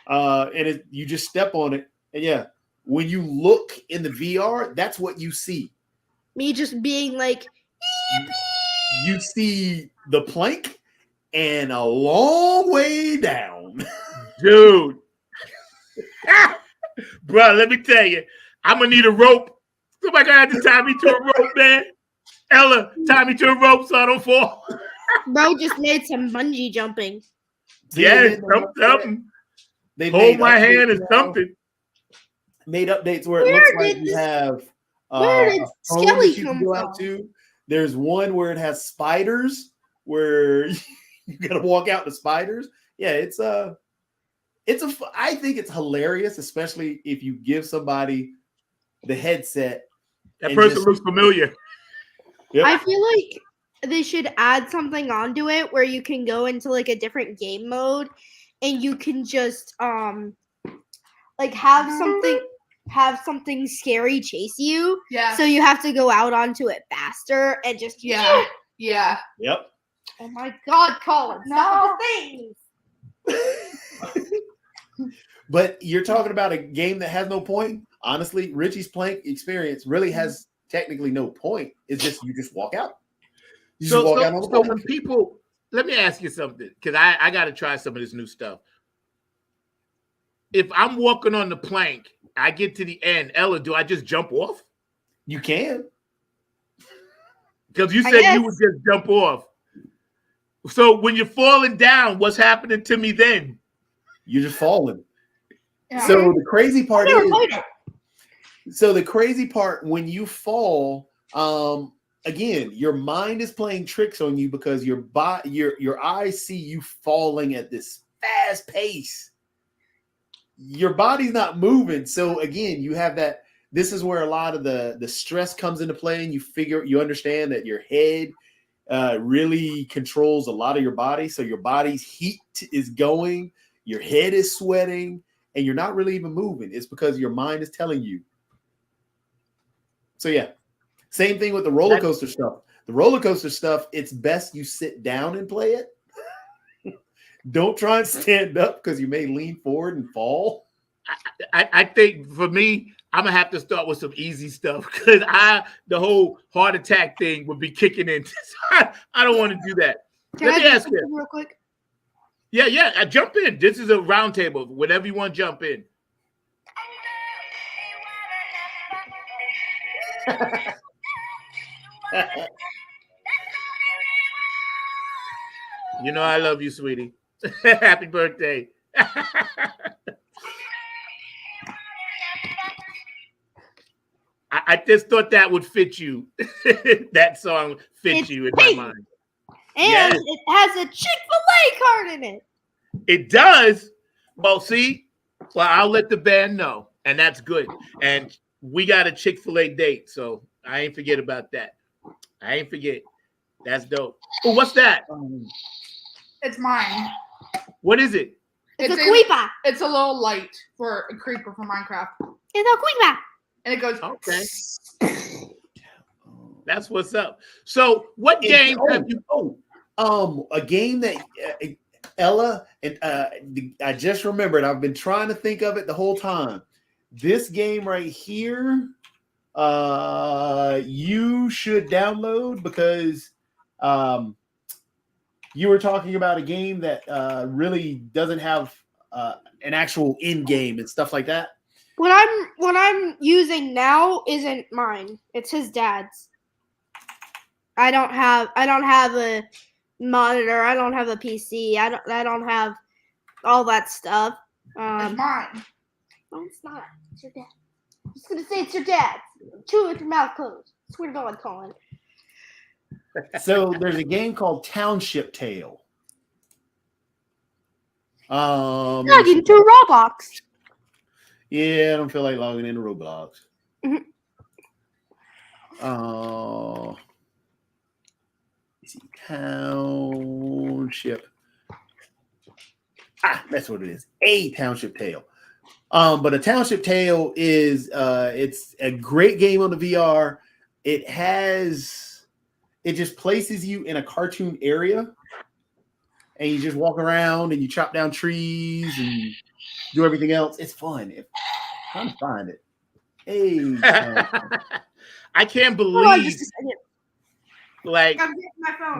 [SPEAKER 2] and you just step on it. And when you look in the VR, that's what you see.
[SPEAKER 3] Me just being like,
[SPEAKER 2] you see the plank and a long way down.
[SPEAKER 1] Dude. Bro, let me tell you, I'm going to need a rope. Somebody going to have to tie me to a rope, man. Ella, tie me to a rope so I don't fall.
[SPEAKER 3] Bro just made some bungee jumping.
[SPEAKER 1] Yeah, something. They hold my hand or something.
[SPEAKER 2] Made updates where it looks like you have
[SPEAKER 3] where did Skelly come
[SPEAKER 2] go out to. There's one where it has spiders where you got to walk out the spiders. Yeah, I think it's hilarious, especially if you give somebody the headset.
[SPEAKER 1] That person looks familiar.
[SPEAKER 3] Yep. I feel like they should add something onto it where you can go into like a different game mode and you can just like have something scary chase you.
[SPEAKER 4] Yeah.
[SPEAKER 3] So you have to go out onto it faster and just
[SPEAKER 4] Yeah.
[SPEAKER 2] Yep.
[SPEAKER 3] Oh my God, Colin! Stop the things.
[SPEAKER 2] But you're talking about a game that has no point. Honestly, Richie's plank experience really has technically no point. It's just you just walk out.
[SPEAKER 1] So when people, let me ask you something, because I got to try some of this new stuff. If I'm walking on the plank, I get to the end. Ella, do I just jump off?
[SPEAKER 2] You can.
[SPEAKER 1] Because you said you would just jump off. So when you're falling down, what's happening to me then?
[SPEAKER 2] You're just falling. Yeah. So the crazy part So the crazy part, when you fall, again, your mind is playing tricks on you because your eyes see you falling at this fast pace. Your body's not moving. So again, you have that. This is where a lot of the stress comes into play, and you understand that your head really controls a lot of your body. So your body's heat is going, your head is sweating, and you're not really even moving. It's because your mind is telling you. So yeah, same thing with the roller coaster stuff. The roller coaster stuff, it's best you sit down and play it. Don't try and stand up because you may lean forward and fall.
[SPEAKER 1] I think for me, I'm gonna have to start with some easy stuff because the whole heart attack thing would be kicking in. I don't want to do that. Let me ask you
[SPEAKER 3] real quick.
[SPEAKER 1] Yeah. I jump in. This is a round table. Whenever you want, jump in. You know I love you, sweetie. Happy birthday. I just thought that would fit you. That song fits you in my mind.
[SPEAKER 3] And it has a Chick-fil-A card in it.
[SPEAKER 1] It does. Well, see? Well, I'll let the band know. And that's good. And we got a Chick-fil-A date, so I ain't forget about that. I ain't forget. That's dope. Oh, what's that?
[SPEAKER 4] It's mine.
[SPEAKER 1] What is it?
[SPEAKER 3] It's a creeper.
[SPEAKER 4] It's a little light for a creeper from Minecraft.
[SPEAKER 3] It's a creeper.
[SPEAKER 4] And it goes,
[SPEAKER 1] okay. That's what's up. So, what game have you?
[SPEAKER 2] A game that Ella and I just remembered. I've been trying to think of it the whole time. This game right here, you should download because you were talking about a game that really doesn't have an actual end game and stuff like that.
[SPEAKER 3] What I'm using now isn't mine. It's his dad's. I don't have a monitor. I don't have a PC. I don't have all that stuff.
[SPEAKER 4] It's mine.
[SPEAKER 3] No, it's not. It's your dad. I'm just gonna say it's your dad. Chew with your mouth closed. I swear to God, Colin.
[SPEAKER 2] So there's a game called Township Tale.
[SPEAKER 3] Log into Roblox.
[SPEAKER 2] Yeah, I don't feel like logging into Roblox.
[SPEAKER 3] Mm-hmm.
[SPEAKER 2] Let's see, Township. That's what it is. A Township Tale. But a Township Tale is it's a great game on the VR. It just places you in a cartoon area, and you just walk around and you chop down trees and do everything else. It's fun. I'm trying to find it. Hey,
[SPEAKER 1] I can't believe like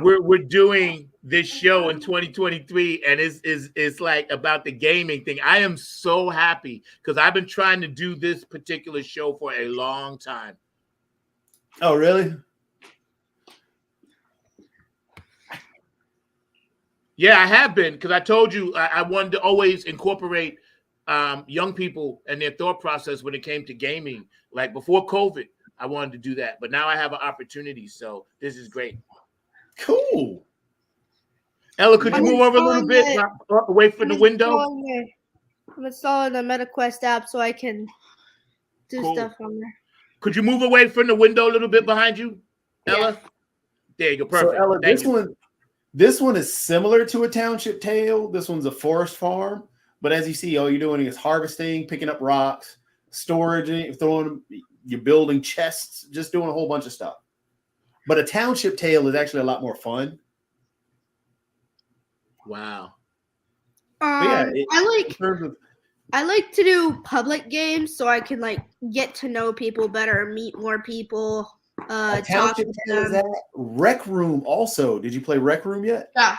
[SPEAKER 1] we're doing this show in 2023, and it's like about the gaming thing. I am so happy because I've been trying to do this particular show for a long time.
[SPEAKER 2] Oh, really?
[SPEAKER 1] Yeah, I have been because I told you I wanted to always incorporate young people and their thought process when it came to gaming. Like before COVID, I wanted to do that, but now I have an opportunity. So this is great.
[SPEAKER 2] Cool.
[SPEAKER 1] Ella, could you move over a little bit away from the window?
[SPEAKER 3] I'm installing the MetaQuest app so I can do stuff on there.
[SPEAKER 1] Could you move away from the window a little bit behind you, Ella? Yeah. There you go. Perfect.
[SPEAKER 2] So Ella, this one is similar to a Township Tale. This one's a forest farm. But as you see, all you're doing is harvesting, picking up rocks, storage, you're building chests, just doing a whole bunch of stuff. But a Township Tale is actually a lot more fun.
[SPEAKER 1] Wow.
[SPEAKER 3] I like to do public games so I can like get to know people better, meet more people. Talk to them.
[SPEAKER 2] Rec Room also. Did you play Rec Room yet?
[SPEAKER 3] Yeah.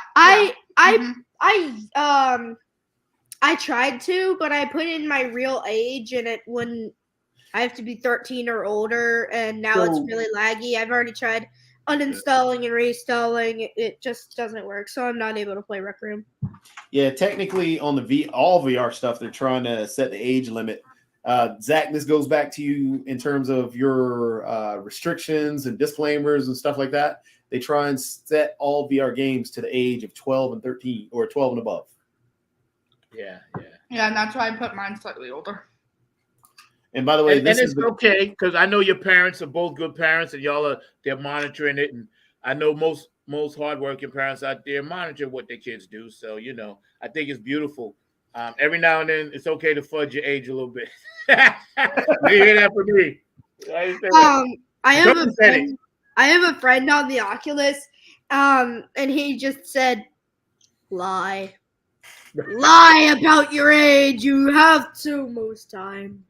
[SPEAKER 3] I tried to, but I put in my real age and it wouldn't. I have to be 13 or older, and now it's really laggy. I've already tried uninstalling and reinstalling. It just doesn't work, so I'm not able to play Rec Room.
[SPEAKER 2] Yeah, technically on the all VR stuff, they're trying to set the age limit Zach, this goes back to you in terms of your restrictions and disclaimers and stuff like that. They try and set all VR games to the age of 12 and 13 or 12 and above.
[SPEAKER 4] Yeah, and that's why I put mine slightly older.
[SPEAKER 2] And by the way,
[SPEAKER 1] it's okay because I know your parents are both good parents, and they're monitoring it. And I know most hardworking parents out there monitor what their kids do. So I think it's beautiful. Every now and then, it's okay to fudge your age a little bit. You hear that from me?
[SPEAKER 3] I have a friend on the Oculus, and he just said, "Lie about your age. You have to most times."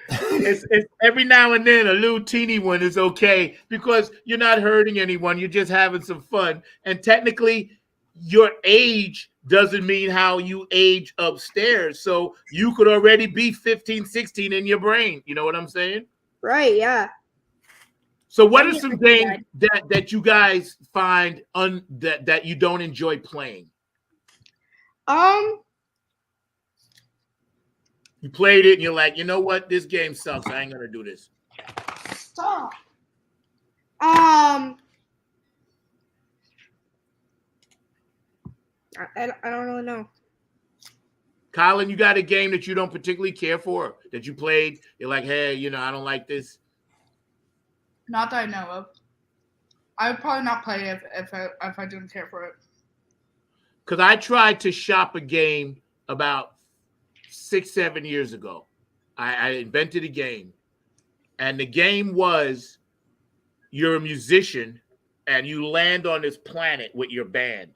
[SPEAKER 1] It's every now and then a little teeny one is okay because you're not hurting anyone. You're just having some fun. And technically, your age doesn't mean how you age upstairs. So you could already be 15, 16 in your brain. You know what I'm saying?
[SPEAKER 3] Right, yeah.
[SPEAKER 1] So what are some games that you guys find that you don't enjoy playing? You played it and you're like, you know what? This game sucks. I ain't gonna do this.
[SPEAKER 3] Stop. I don't really know.
[SPEAKER 1] Colin, you got a game that you don't particularly care for that you played? You're like, hey, I don't like this.
[SPEAKER 4] Not that I know of. I would probably not play it if I didn't care for it.
[SPEAKER 1] Because I tried to shop a game about 6-7 years ago. I invented a game. And the game was you're a musician and you land on this planet with your band,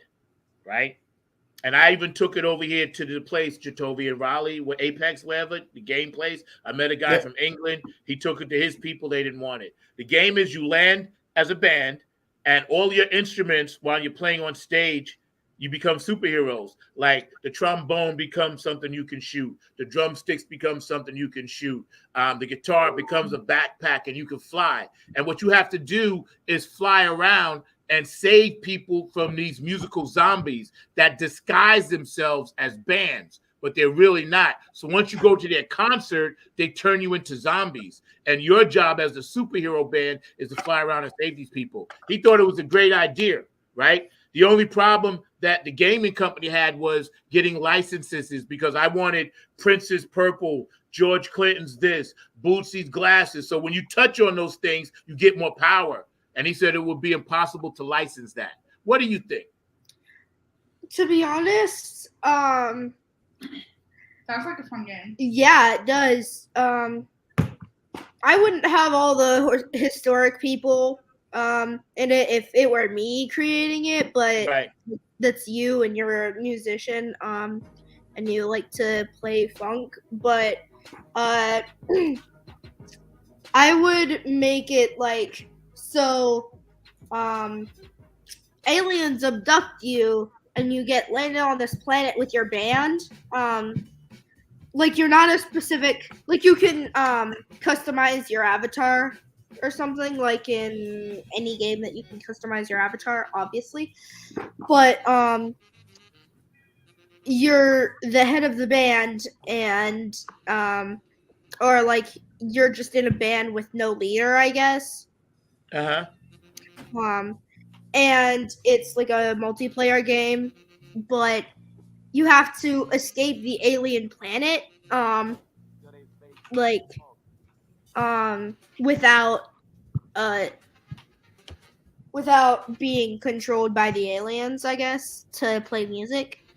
[SPEAKER 1] right? And I even took it over here to the place, Jatovi in Raleigh, where Apex, wherever, the game place. I met a guy from England. He took it to his people. They didn't want it. The game is you land as a band, and all your instruments, while you're playing on stage, you become superheroes. Like the trombone becomes something you can shoot. The drumsticks become something you can shoot. The guitar becomes a backpack and you can fly. And what you have to do is fly around and save people from these musical zombies that disguise themselves as bands, but they're really not. So once you go to their concert, they turn you into zombies. And your job as a superhero band is to fly around and save these people. He thought it was a great idea, right? The only problem that the gaming company had was getting licenses because I wanted Prince's purple, George Clinton's this, Bootsy's glasses. So when you touch on those things, you get more power. And he said it would be impossible to license that. What do you think?
[SPEAKER 3] To be honest,
[SPEAKER 4] sounds like a fun game.
[SPEAKER 3] Yeah, it does. I wouldn't have all the historic people in it if it were me creating it, but that's you and you're a musician and you like to play funk. But I would make it like, so aliens abduct you and you get landed on this planet with your band. Like you're not a specific, like you can customize your avatar or something, like in any game that you can customize your avatar, obviously. But you're the head of the band and or like you're just in a band with no leader, I guess. And it's like a multiplayer game, but you have to escape the alien planet without being controlled by the aliens, I guess, to play music.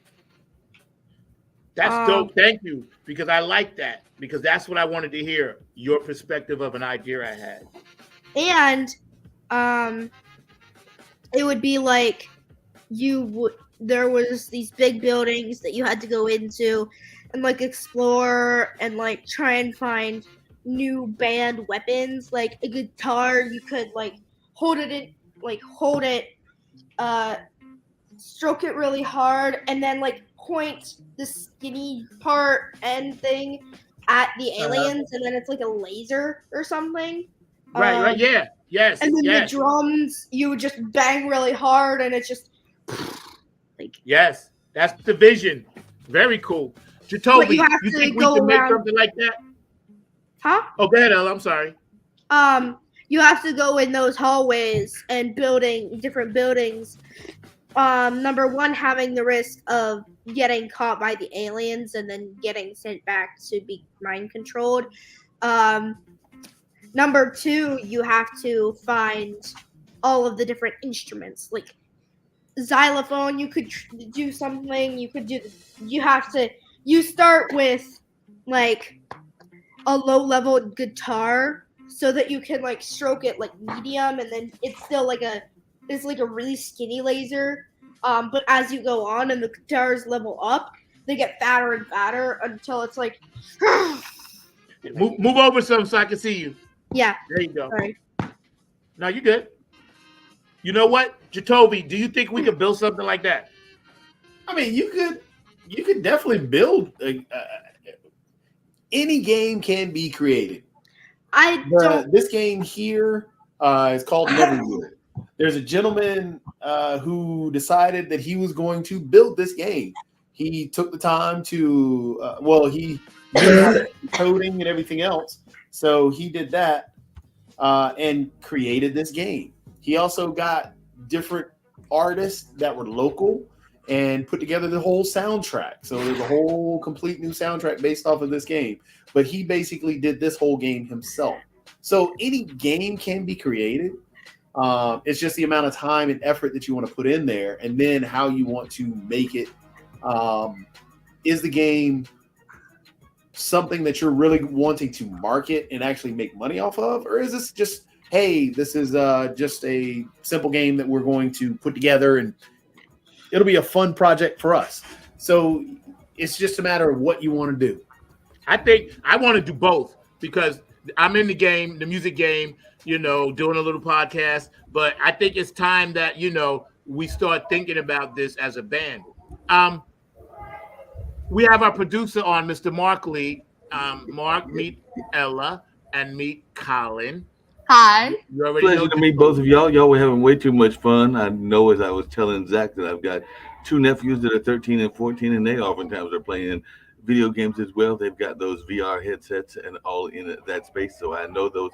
[SPEAKER 1] That's dope. Thank you, because I like that, because that's what I wanted to hear, your perspective of an idea I had.
[SPEAKER 3] And it would be like there was these big buildings that you had to go into and like explore and like try and find new band weapons, like a guitar. You could like hold it, stroke it really hard, and then like point the skinny part end thing at the aliens, and then it's like a laser or something.
[SPEAKER 1] Right, yeah. Yes.
[SPEAKER 3] And then the drums, you would just bang really hard, and it's just like.
[SPEAKER 1] Yes, that's the vision. Very cool. Jatovi, you think we can make something like that?
[SPEAKER 3] Huh?
[SPEAKER 1] Oh, go ahead, Ella. I'm sorry.
[SPEAKER 3] You have to go in those hallways and building different buildings. Number one, having the risk of getting caught by the aliens and then getting sent back to be mind controlled. Number two, you have to find all of the different instruments, like xylophone. You could do something. You start with like a low level guitar so that you can like stroke it like medium, and then it's still like a really skinny laser. But as you go on and the guitars level up, they get fatter and fatter until it's like
[SPEAKER 1] move over some so I can see you.
[SPEAKER 3] Yeah.
[SPEAKER 1] There you go.
[SPEAKER 3] Sorry.
[SPEAKER 1] No, you good. You know what, Jatovi? Do you think we could build something like that?
[SPEAKER 2] I mean, you could definitely build. Any game can be created. This game here is called Neverwood. There's a gentleman who decided that he was going to build this game. He took the time to, he knew coding and everything else. So he did that and created this game. He also got different artists that were local and put together the whole soundtrack. So there's a whole complete new soundtrack based off of this game. But he basically did this whole game himself. So any game can be created. It's just the amount of time and effort that you want to put in there, and then how you want to make it. Is the game something that you're really wanting to market and actually make money off of? Or is this just, hey, this is just a simple game that we're going to put together and it'll be a fun project for us? So it's just a matter of what you want to do.
[SPEAKER 1] I think I want to do both because I'm in the game, the music game, doing a little podcast. But I think it's time that, we start thinking about this as a band. We have our producer on, Mr. Mark Lee. Mark, meet Ella and meet Colin.
[SPEAKER 4] Hi.
[SPEAKER 7] You already Pleasure to meet both of y'all. Y'all were having way too much fun. I know, as I was telling Zach, that I've got two nephews that are 13 and 14, and they oftentimes are playing video games as well. They've got those VR headsets and all in that space. So I know those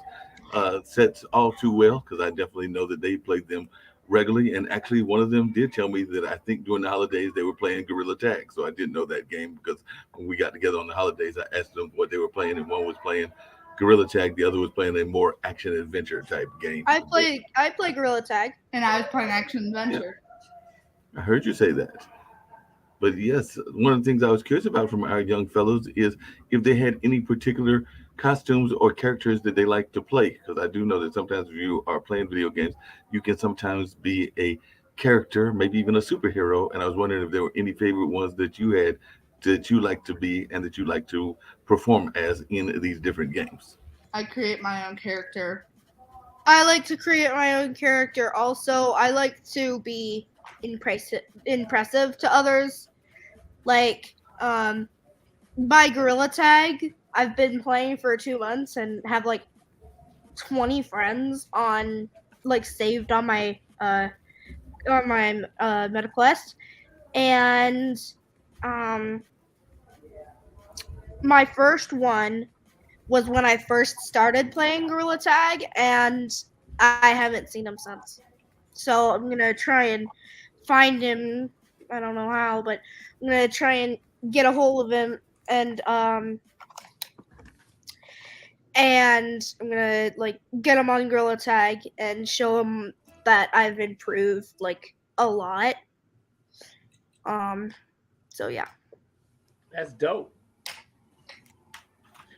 [SPEAKER 7] sets all too well because I definitely know that they played them regularly. And actually, one of them did tell me that I think during the holidays they were playing Gorilla Tag. So I didn't know that game because when we got together on the holidays, I asked them what they were playing, and one was playing Gorilla Tag, the other was playing a more action adventure type game.
[SPEAKER 3] I play Gorilla Tag,
[SPEAKER 4] and I was playing action adventure.
[SPEAKER 7] I heard you say that. But yes, one of the things I was curious about from our young fellows is if they had any particular costumes or characters that they like to play. Because I do know that sometimes if you are playing video games, you can sometimes be a character, maybe even a superhero. And I was wondering if there were any favorite ones that you had that you like to be and that you like to perform as in these different games.
[SPEAKER 4] I create my own character.
[SPEAKER 3] I like to create my own character also. I like to be impressive to others. Like, by Gorilla Tag, I've been playing for 2 months and have like 20 friends on saved on my MetaQuest, and my first one was when I first started playing Gorilla Tag, and I haven't seen him since. So I'm gonna try and find him. I don't know how, but I'm gonna try and get a hold of him, and I'm gonna get him on Gorilla Tag and show him that I've improved a lot. So yeah.
[SPEAKER 1] That's dope.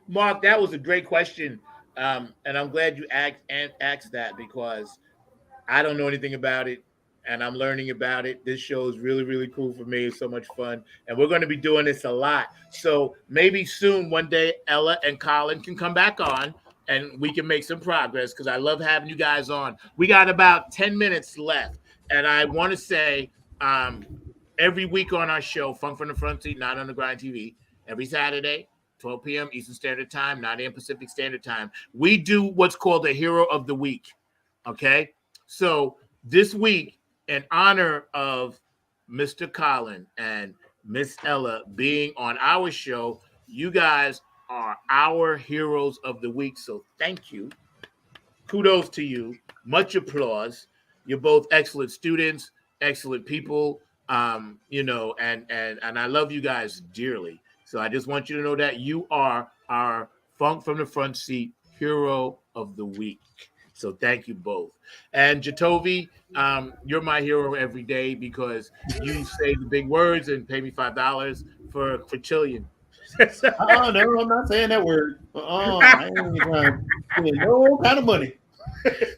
[SPEAKER 1] Mark, that was a great question. And I'm glad you asked that because I don't know anything about it and I'm learning about it. This show is really, really cool for me. It's so much fun. And we're going to be doing this a lot. So maybe soon, one day, Ella and Colin can come back on and we can make some progress because I love having you guys on. We got about 10 minutes left. And I want to say every week on our show, Funk from the Front Seat, Not on the Grind TV, every Saturday, 12 p.m. Eastern Standard Time, 9 a.m. Pacific Standard Time, we do what's called a Hero of the Week, okay? So this week, in honor of Mr. Colin and Miss Ella being on our show. You guys are our heroes of the week, so thank you. Kudos to you. Much applause. You're both excellent students, excellent people. And I love you guys dearly. So I just want you to know that you are our Funk from the Front Seat hero of the week. So thank you both. And Jatovi, you're my hero every day because you say the big words and pay me $5 for Chilean.
[SPEAKER 2] Oh no, I'm not saying that word. I ain't even trying to spend no kind of money.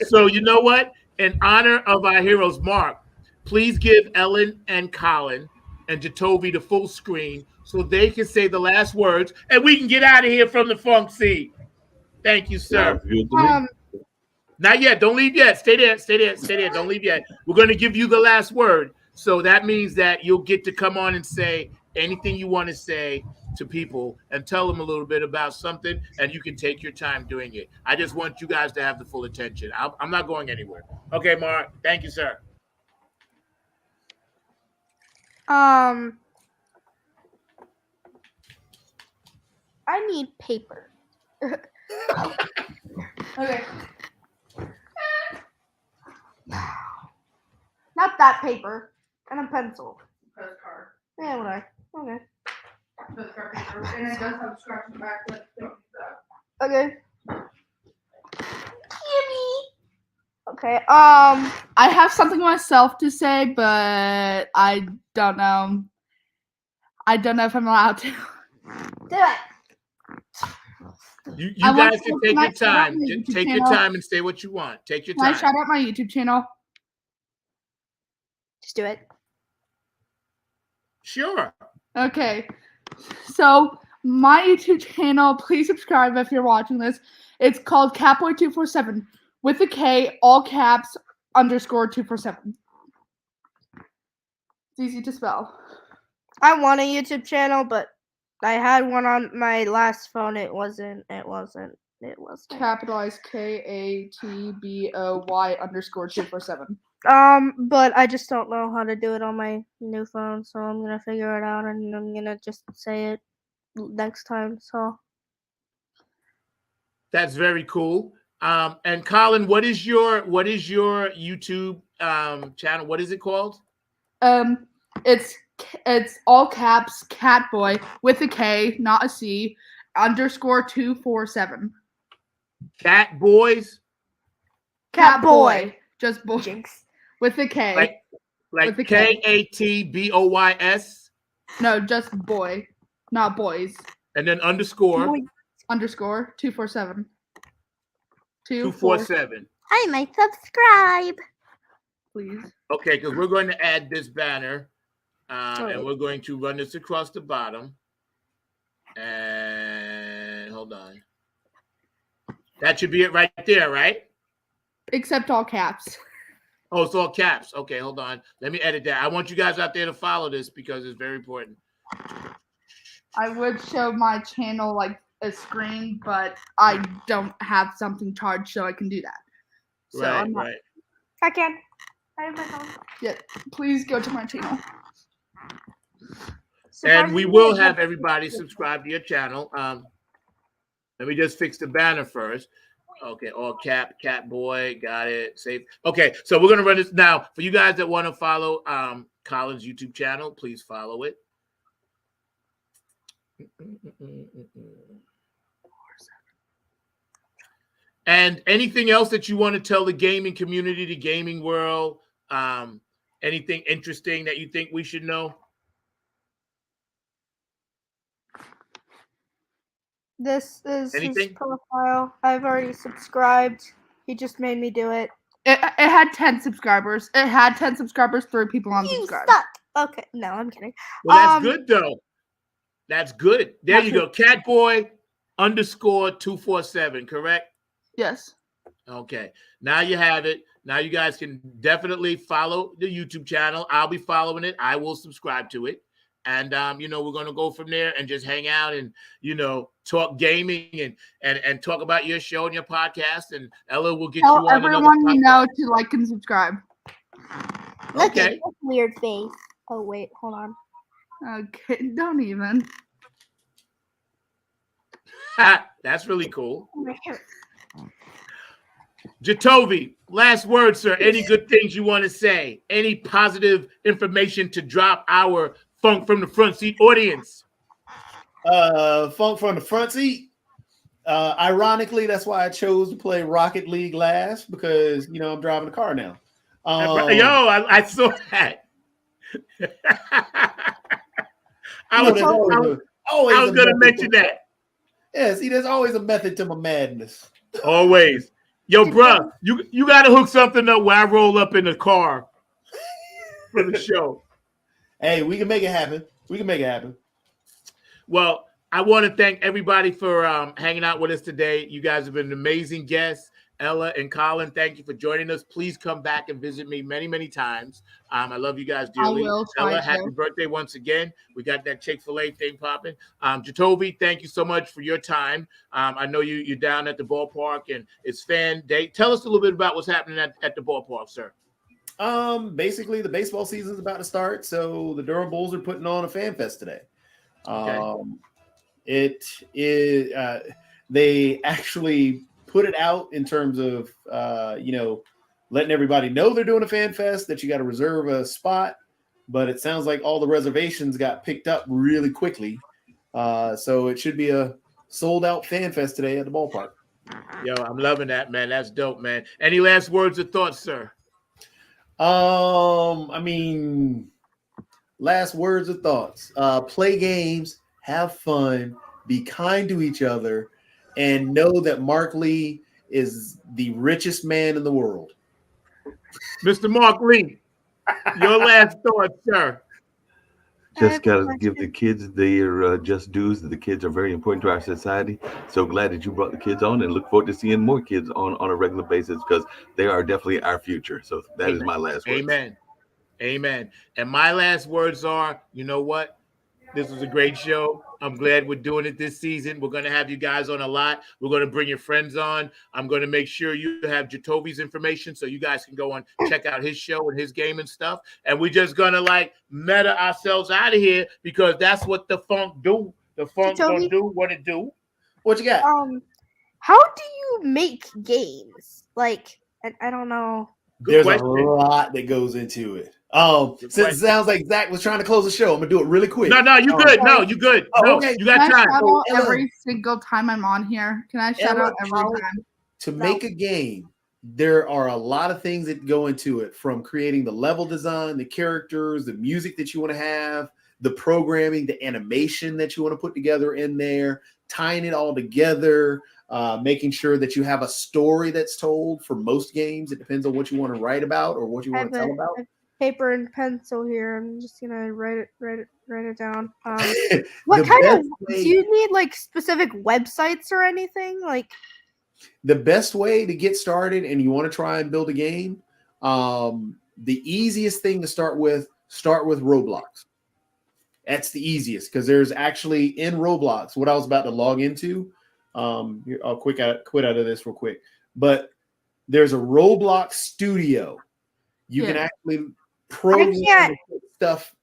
[SPEAKER 1] So you know what? In honor of our heroes, Mark, please give Ellen and Colin and Jatovi the full screen so they can say the last words and we can get out of here from the Funk Seat. Thank you, sir. Not yet. Don't leave yet. Stay there. Stay there. Stay there. Don't leave yet. We're going to give you the last word. So that means that you'll get to come on and say anything you want to say to people and tell them a little bit about something, and you can take your time doing it. I just want you guys to have the full attention. I'm not going anywhere. Okay, Mark. Thank you, sir.
[SPEAKER 3] I need paper.
[SPEAKER 4] Okay.
[SPEAKER 3] Not that paper. And a pencil.
[SPEAKER 4] Postcard.
[SPEAKER 3] Yeah, whatever. Okay.
[SPEAKER 4] Postcard paper. And it does have scratch back, but
[SPEAKER 3] Okay. Okay.
[SPEAKER 4] I have something myself to say, but I don't know. I don't know if I'm allowed to.
[SPEAKER 3] Do it.
[SPEAKER 1] You guys can take your time. Take your time and say what you want. Take your time.
[SPEAKER 4] Can I shout out my YouTube channel?
[SPEAKER 3] Just do it.
[SPEAKER 1] Sure.
[SPEAKER 4] Okay. So my YouTube channel, please subscribe if you're watching this. It's called Catboy247 with a K, all caps, _247. It's easy to spell.
[SPEAKER 3] I want a YouTube channel, but I had one on my last phone. It wasn't.
[SPEAKER 4] Capitalized KATBOY _247.
[SPEAKER 3] But I just don't know how to do it on my new phone, so I'm gonna figure it out and I'm gonna just say it next time. So
[SPEAKER 1] that's very cool. And Colin, what is your YouTube channel? What is it called?
[SPEAKER 4] It's all caps Catboy with a K, not a C, _247.
[SPEAKER 1] Cat Boys?
[SPEAKER 3] Catboy.
[SPEAKER 4] Just boy.
[SPEAKER 3] Jinx.
[SPEAKER 4] With a K.
[SPEAKER 1] Like KATBOYS?
[SPEAKER 4] No, just boy. Not boys.
[SPEAKER 1] And then _.
[SPEAKER 4] _247.
[SPEAKER 1] 247.
[SPEAKER 3] I might subscribe.
[SPEAKER 4] Please.
[SPEAKER 1] Okay, because we're going to add this banner. And we're going to run this across the bottom. And hold on. That should be it right there, right?
[SPEAKER 4] Except all caps.
[SPEAKER 1] Oh, it's all caps. Okay, hold on. Let me edit that. I want you guys out there to follow this because it's very important.
[SPEAKER 4] I would show my channel like a screen, but I don't have something charged so I can do that. So
[SPEAKER 1] right.
[SPEAKER 3] I can. I have my phone.
[SPEAKER 4] Yeah, please go to my channel.
[SPEAKER 1] And we will have everybody subscribe to your channel. Let me just fix the banner first. Okay, all Catboy, got it. Save. Okay, so we're gonna run this now. For you guys that want to follow Colin's YouTube channel, please follow it. And anything else that you want to tell the gaming community, the gaming world, anything interesting that you think we should know?
[SPEAKER 3] This is his profile. I've already subscribed. He just made me do it.
[SPEAKER 4] It had 10 subscribers. It had 10 subscribers, 3 people unsubscribed.
[SPEAKER 3] You suck. Okay, no, I'm kidding.
[SPEAKER 1] Well, that's good though. That's good. There you go. Catboy _247, correct?
[SPEAKER 4] Yes.
[SPEAKER 1] Okay. Now you have it. Now you guys can definitely follow the YouTube channel. I'll be following it. I will subscribe to it. And we're gonna go from there and just hang out and talk gaming and talk about your show and your podcast. And Ella will get you on
[SPEAKER 4] everyone you know to like and subscribe.
[SPEAKER 1] Okay.
[SPEAKER 3] Weird face. Oh wait, hold on.
[SPEAKER 4] Okay, don't even.
[SPEAKER 1] That's really cool. Jatovi, last word, sir. Any good things you want to say? Any positive information to drop our Funk from the Front Seat audience?
[SPEAKER 2] Funk from the Front Seat. Ironically, that's why I chose to play Rocket League last, because I'm driving a car now.
[SPEAKER 1] I saw that. I was going to mention that.
[SPEAKER 2] Yeah, see, there's always a method to my madness.
[SPEAKER 1] Always. Yo, bro, you got to hook something up where I roll up in the car for the show.
[SPEAKER 2] Hey, we can make it happen.
[SPEAKER 1] Well, I want to thank everybody for hanging out with us today. You guys have been amazing guests. Ella and Colin, thank you for joining us. Please come back and visit me many, many times. I love you guys dearly.
[SPEAKER 4] I will.
[SPEAKER 1] Ella, happy birthday once again. We got that Chick-fil-A thing popping. Jatovi, thank you so much for your time. I know you're down at the ballpark, and it's fan day. Tell us a little bit about what's happening at the ballpark, sir.
[SPEAKER 2] Basically, the baseball season is about to start, so the Durham Bulls are putting on a fan fest today.
[SPEAKER 1] Okay.
[SPEAKER 2] It is they actually put it out in terms of letting everybody know they're doing a fan fest, that you got to reserve a spot, but it sounds like all the reservations got picked up really quickly, so it should be a sold out fan fest today at the ballpark.
[SPEAKER 1] Yo, I'm loving that, man. That's dope, man. Any last words or thoughts, sir?
[SPEAKER 2] Last words or thoughts. Play games, have fun, be kind to each other, and know that Mark Lee is the richest man in the world.
[SPEAKER 1] Mr. Mark Lee, your last thoughts, sir.
[SPEAKER 7] Just got to give the kids their just dues. The kids are very important to our society. So glad that you brought the kids on, and look forward to seeing more kids on a regular basis, because they are definitely our future. So that is my last word.
[SPEAKER 1] Amen. And my last words are, you know what? This was a great show. I'm glad we're doing it this season. We're going to have you guys on a lot. We're going to bring your friends on. I'm going to make sure you have Jatovi's information so you guys can go on, check out his show and his game and stuff. And we're just going to meta ourselves out of here, because that's what the funk do. The funk going to do what it do.
[SPEAKER 2] What you got?
[SPEAKER 3] How do you make games? I don't know.
[SPEAKER 2] There's a lot that goes into it. Since it sounds like Zach was trying to close the show, I'm gonna do it really quick.
[SPEAKER 1] No, you good. No, you good. No, okay. You got time.
[SPEAKER 4] Shout out every single time I'm on here. Can I shout out every time?
[SPEAKER 2] To make a game, there are a lot of things that go into it, from creating the level design, the characters, the music that you want to have, the programming, the animation that you want to put together in there, tying it all together, making sure that you have a story that's told. For most games, it depends on what you want to write about or what you want to tell about.
[SPEAKER 3] Paper and pencil here. I'm just gonna write it down. What kind of do you need? Specific websites or anything?
[SPEAKER 2] The best way to get started, and you want to try and build a game, the easiest thing to start with Roblox. That's the easiest, because there's actually in Roblox, what I was about to log into. I'll quit out of this real quick, but there's a Roblox studio. You can actually program stuff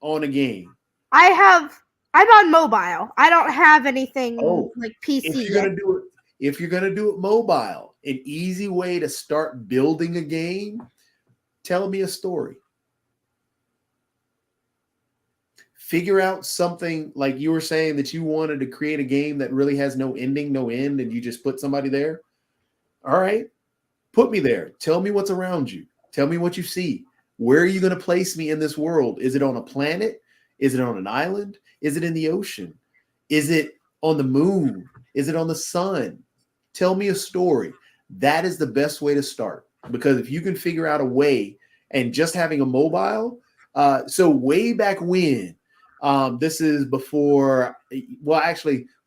[SPEAKER 2] on a game.
[SPEAKER 3] I'm on mobile. I don't have anything like PC.
[SPEAKER 2] If you're gonna do it mobile, an easy way to start building a game, tell me a story. Figure out something, like you were saying that you wanted to create a game that really has no ending, no end, and you just put somebody there. All right, put me there. Tell me what's around you. Tell me what you see. Where are you going to place me in this world? Is it on a planet? Is it on an island? Is it in the ocean? Is it on the moon? Is it on the sun? Tell me a story. That is the best way to start, because if you can figure out a way, and just having a mobile, so way back when, this is before,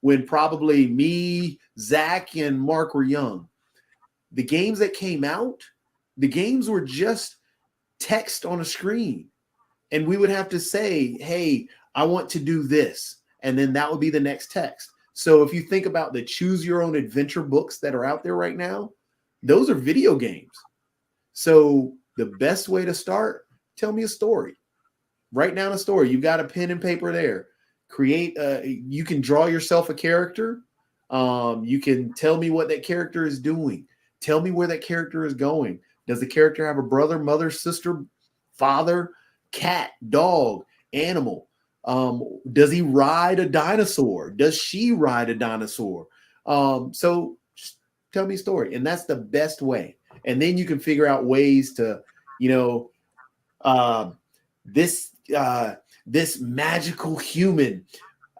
[SPEAKER 2] when probably me, Zach, and Mark were young, the games that came out, the games were just text on a screen, and we would have to say, hey, I want to do this, and then that would be the next text. So if you think about the choose your own adventure books that are out there right now, those are video games. So the best way to start, tell me a story. Write down a story. You've got a pen and paper there. Create. You can draw yourself a character. You can tell me what that character is doing. Tell me where that character is going. Does the character have a brother, mother, sister, father, cat, dog, animal? Does he ride a dinosaur? Does she ride a dinosaur? So just tell me a story. And that's the best way. And then you can figure out ways to, this magical human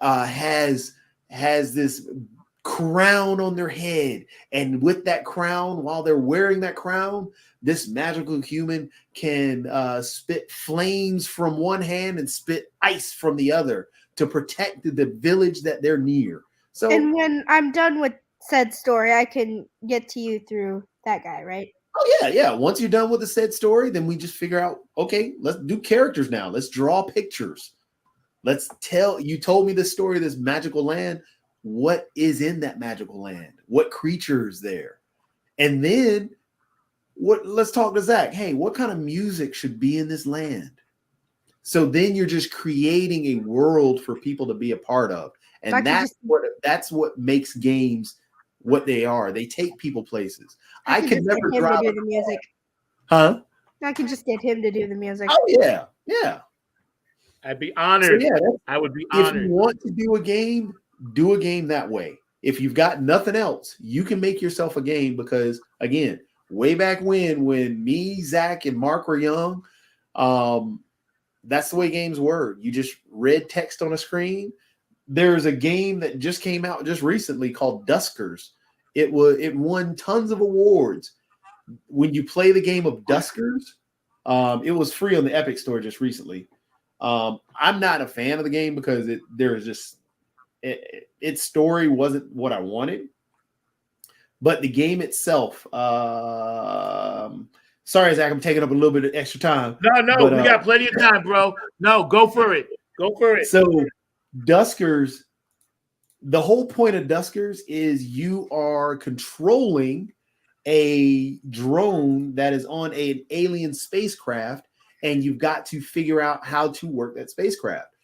[SPEAKER 2] has this crown on their head, and with that crown, while they're wearing that crown, this magical human can spit flames from one hand and spit ice from the other to protect the village that they're near. So,
[SPEAKER 3] and when I'm done with said story, I can get to you through that guy, right?
[SPEAKER 2] Oh yeah. Once you're done with the said story, then we just figure out, okay, let's do characters now. Let's draw pictures. Let's tell, you told me the story of this magical land. What is in that magical land? What creature is there? And then let's talk to Zach. Hey, what kind of music should be in this land? So then you're just creating a world for people to be a part of. And that's what makes games what they are. They take people places. I could never drive
[SPEAKER 3] do the music.
[SPEAKER 2] Huh?
[SPEAKER 3] I can just get him to do the music.
[SPEAKER 2] Oh yeah. Yeah.
[SPEAKER 1] I'd be honored. So, I would be honored.
[SPEAKER 2] If you want to do a game that way. If you've got nothing else, you can make yourself a game, because again, way back when me, Zach, and Mark were young, that's the way games were. You just read text on a screen. There's a game that just came out just recently called Duskers. It won tons of awards. When you play the game of Duskers, it was free on the Epic Store just recently. I'm not a fan of the game because its story wasn't what I wanted. But the game itself, sorry, Zach, I'm taking up a little bit of extra time.
[SPEAKER 1] No, we got plenty of time, bro. No, go for it.
[SPEAKER 2] So Duskers, the whole point of Duskers is you are controlling a drone that is on an alien spacecraft, and you've got to figure out how to work that spacecraft.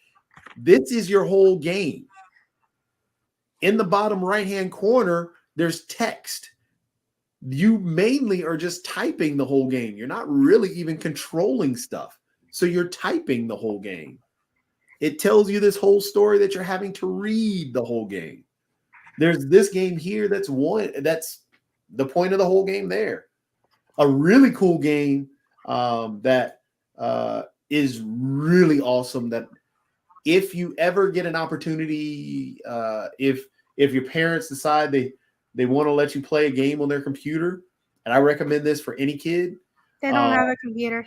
[SPEAKER 2] This is your whole game. In the bottom right-hand corner, there's text. You mainly are just typing the whole game. You're not really even controlling stuff. So you're typing the whole game. It tells you this whole story that you're having to read the whole game. There's this game here that's the point of the whole game there. A really cool game that is really awesome, that if you ever get an opportunity, if your parents decide they want to let you play a game on their computer, and I recommend this for any kid.
[SPEAKER 3] They don't have a computer.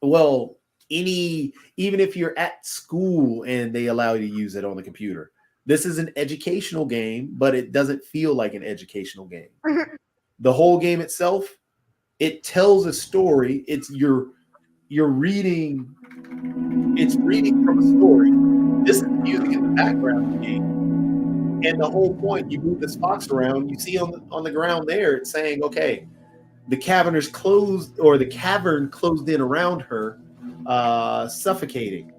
[SPEAKER 2] Well, even if you're at school and they allow you to use it on the computer, this is an educational game, but it doesn't feel like an educational game. The whole game itself, it tells a story. You're reading. It's reading from a story. This is music in the background of the game. And the whole point, you move this box around, you see on the ground there, it's saying, okay, the cavern is closed, or the cavern closed in around her, suffocating.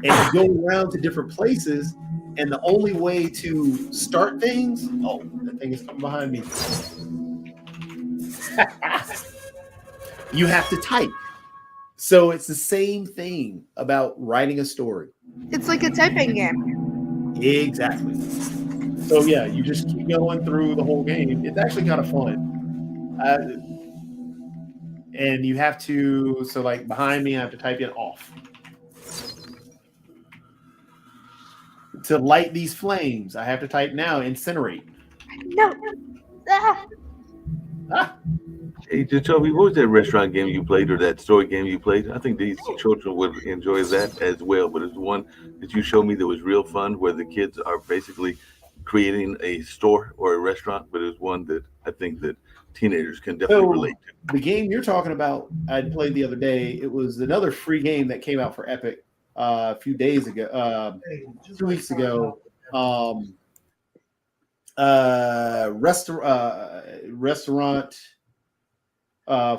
[SPEAKER 2] And you go around to different places, and the only way to start things, oh, that thing is coming behind me. You have to type. So it's the same thing about writing a story.
[SPEAKER 3] It's like a typing game.
[SPEAKER 2] Exactly. So yeah, you just keep going through the whole game. It's actually kind of fun. And you have to, so like behind me, I have to type in off. To light these flames, I have to type now incinerate.
[SPEAKER 3] No.
[SPEAKER 7] Hey, Jatovi, what was that restaurant game you played, or that story game you played? I think these children would enjoy that as well. But it's the one that you showed me that was real fun, where the kids are basically creating a store or a restaurant. But it's one that I think that teenagers can definitely relate to.
[SPEAKER 2] The game you're talking about, I played the other day. It was another free game that came out for Epic a few days ago, 2 weeks ago. Restaurant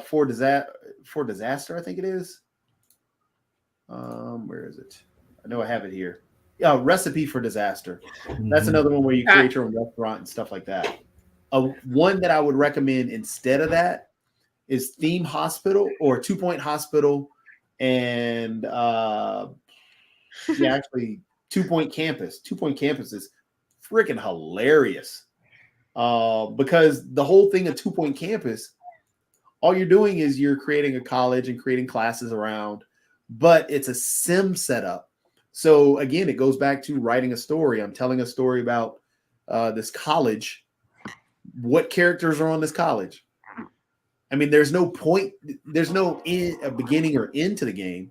[SPEAKER 2] for disaster, I think it is. Where is it? I know I have it here. Yeah, Recipe for Disaster. That's another one where you create your own restaurant and stuff like that. One that I would recommend instead of that is Theme Hospital or 2 Point Hospital and actually 2 Point Campus. 2 Point Campus is freaking hilarious because the whole thing of 2 Point Campus, all you're doing is you're creating a college and creating classes around, but it's a sim setup. So again, it goes back to writing a story. I'm telling a story about this college. What characters are on this college? I mean, there's no point. There's no a beginning or end to the game.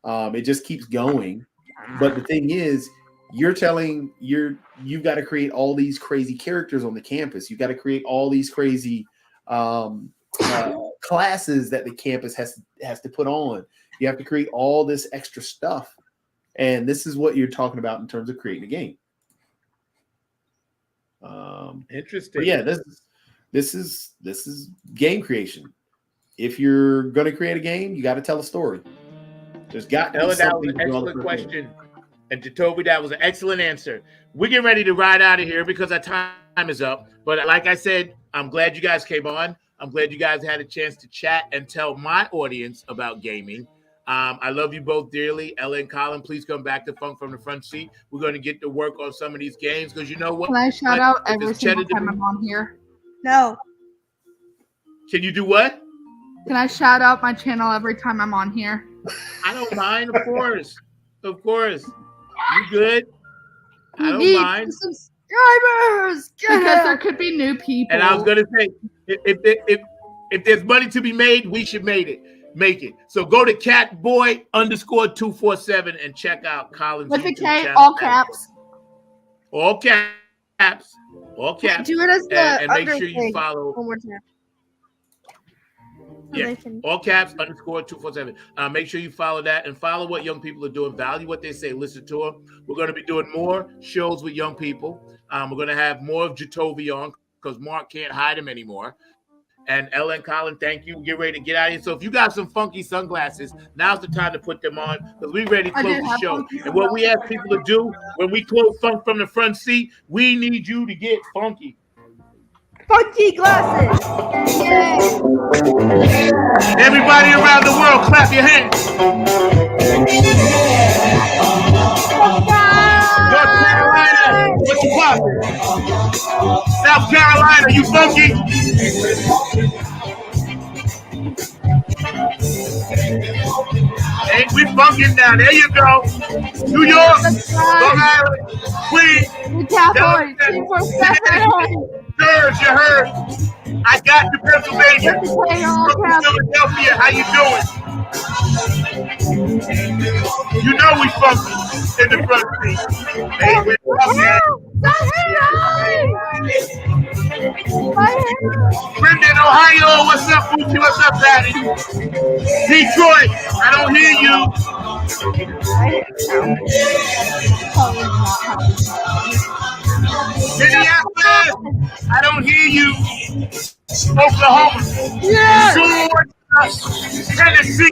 [SPEAKER 2] It just keeps going. But the thing is, you've got to create all these crazy characters on the campus. You've got to create all these crazy classes that the campus has to put on. You have to create all this extra stuff. And this is what you're talking about in terms of creating a game.
[SPEAKER 1] Interesting.
[SPEAKER 2] Yeah, this is game creation. If you're going to create a game, you got to tell a story. There's got to be
[SPEAKER 1] that was an excellent question. And Jatovi, that was an excellent answer. We're getting ready to ride out of here because our time is up. But like I said, I'm glad you guys came on. I'm glad you guys had a chance to chat and tell my audience about gaming. I love you both dearly. Ella and Colin, please come back to Funk from the Front Seat. We're going to get to work on some of these games because you know what?
[SPEAKER 4] Can I shout out every single time I'm on here?
[SPEAKER 3] No.
[SPEAKER 1] Can you do what?
[SPEAKER 4] Can I shout out my channel every time I'm on here?
[SPEAKER 1] I don't mind, of course. Of course. You good? I don't mind.
[SPEAKER 3] Subscribers!
[SPEAKER 4] Because there could be new people.
[SPEAKER 1] And I was going to say, if there's money to be made, we should make it. So go to catboy_247 and check out Colin's
[SPEAKER 3] with
[SPEAKER 1] YouTube
[SPEAKER 3] a K,
[SPEAKER 1] channel.
[SPEAKER 3] all caps.
[SPEAKER 1] All caps.
[SPEAKER 3] Do it as the
[SPEAKER 1] and make sure you follow.
[SPEAKER 3] One more time.
[SPEAKER 1] Yeah, all caps _247. Make sure you follow that and follow what young people are doing. Value what they say. Listen to them. We're going to be doing more shows with young people. We're going to have more of Jatovi on because Mark can't hide him anymore. And Ella and Colin, thank you. Get ready to get out of here. So if you got some funky sunglasses, now's the time to put them on because we're ready to close the show. And what we ask people to do when we close Funk from the Front Seat, we need you to get funky.
[SPEAKER 3] Funky glasses! Yay!
[SPEAKER 1] Everybody around the world, clap your hands. North Carolina, what you poppin'? South Carolina, you funky? Hey, we funkin' now. There you go. New York, Long Island, Queens,
[SPEAKER 3] Cowboys,
[SPEAKER 1] Jersey, you heard. I got you, Pennsylvania. Philadelphia, how you doing? You know we funky in the front seat. Hey, we're Brendan, Ohio, what's up, Gucci? What's up, Daddy? Detroit, I don't hear you. Minneapolis, I don't hear you. Oklahoma, Georgia, Tennessee.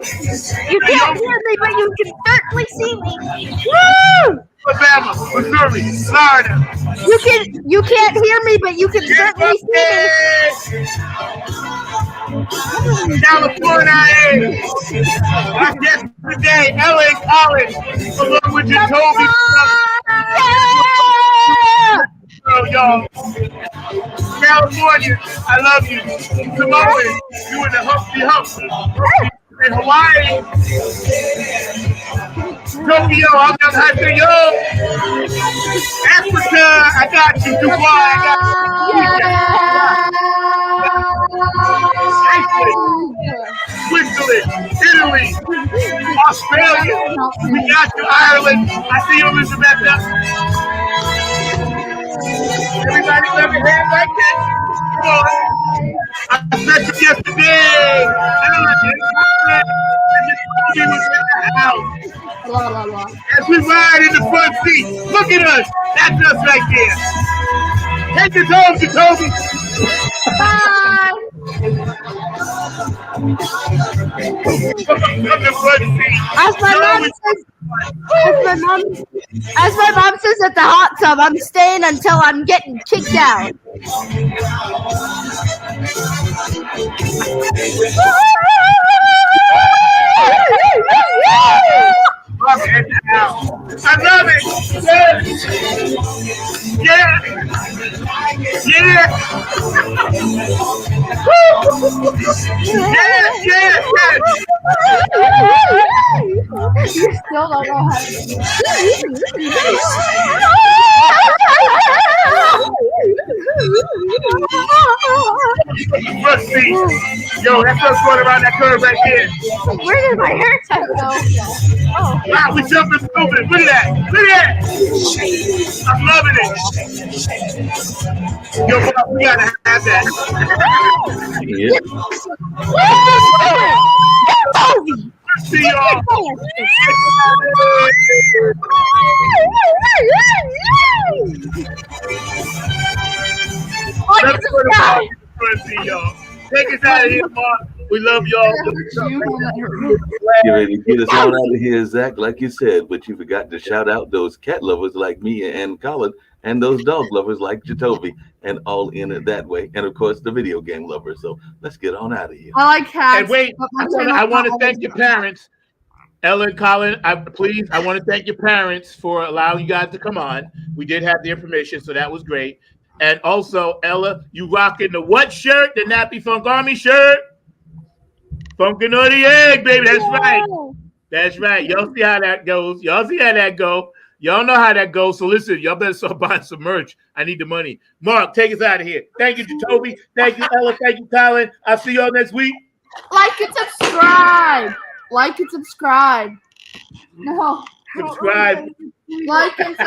[SPEAKER 3] You can't hear me, but you can certainly see me.
[SPEAKER 1] Woo! Alabama, Missouri, Florida.
[SPEAKER 3] You can't hear me, but you can certainly see me.
[SPEAKER 1] California, our guest today, Ella and Colin, along with Jatovi. Oh, y'all. California, I love you. Samoa, you in the Humpty Hump. In Hawaii. Tokyo, I'm just happy, yo. Africa, I got you. Dubai, I got you. Switzerland, Italy, Australia, we got you. Ireland, I see you, Elizabeth. Everybody clap your hands like that. Come on. I met you yesterday. As we ride in the front seat, look at us. That's us right there. Take this home, Jatovi.
[SPEAKER 3] Bye. As my mom says at the hot tub, I'm staying until I'm getting kicked out.
[SPEAKER 1] I love it. Yeah. Yeah. Yeah.
[SPEAKER 3] You still don't know how to
[SPEAKER 1] Yo, that's us going around that curve right there.
[SPEAKER 3] Where did my haircut go? Oh.
[SPEAKER 1] Wow, we jumping moving. Look at that. Look at that. I'm loving it. Yo, we gotta have that.
[SPEAKER 7] Yeah.
[SPEAKER 1] See y'all. See y'all. Take us out of here, Mark. We love y'all.
[SPEAKER 7] Get ready to get us on out of here, Zach, like you said, but you forgot to shout out those cat lovers like me and Colin, and those dog lovers like Jatovi, and all in it that way, and of course the video game lovers. So let's get on out of here.
[SPEAKER 4] I like cats.
[SPEAKER 1] And wait, I want to thank your parents, Ella and Colin. I want to thank your parents for allowing you guys to come on. We did have the information, so that was great. And also, Ella, you rocking the what shirt? The Nappy Funk Army shirt? Funkin' or the egg, baby. That's right. That's right. Y'all see how that goes. Y'all see how that go. Y'all know how that goes. So listen, y'all better start buying some merch. I need the money. Mark, take us out of here. Thank you, Jatovi. Thank you, Ella. Thank you, Colin. I'll see y'all next week.
[SPEAKER 4] Like and subscribe. Like and subscribe. No.
[SPEAKER 1] Subscribe.
[SPEAKER 4] Like and subscribe.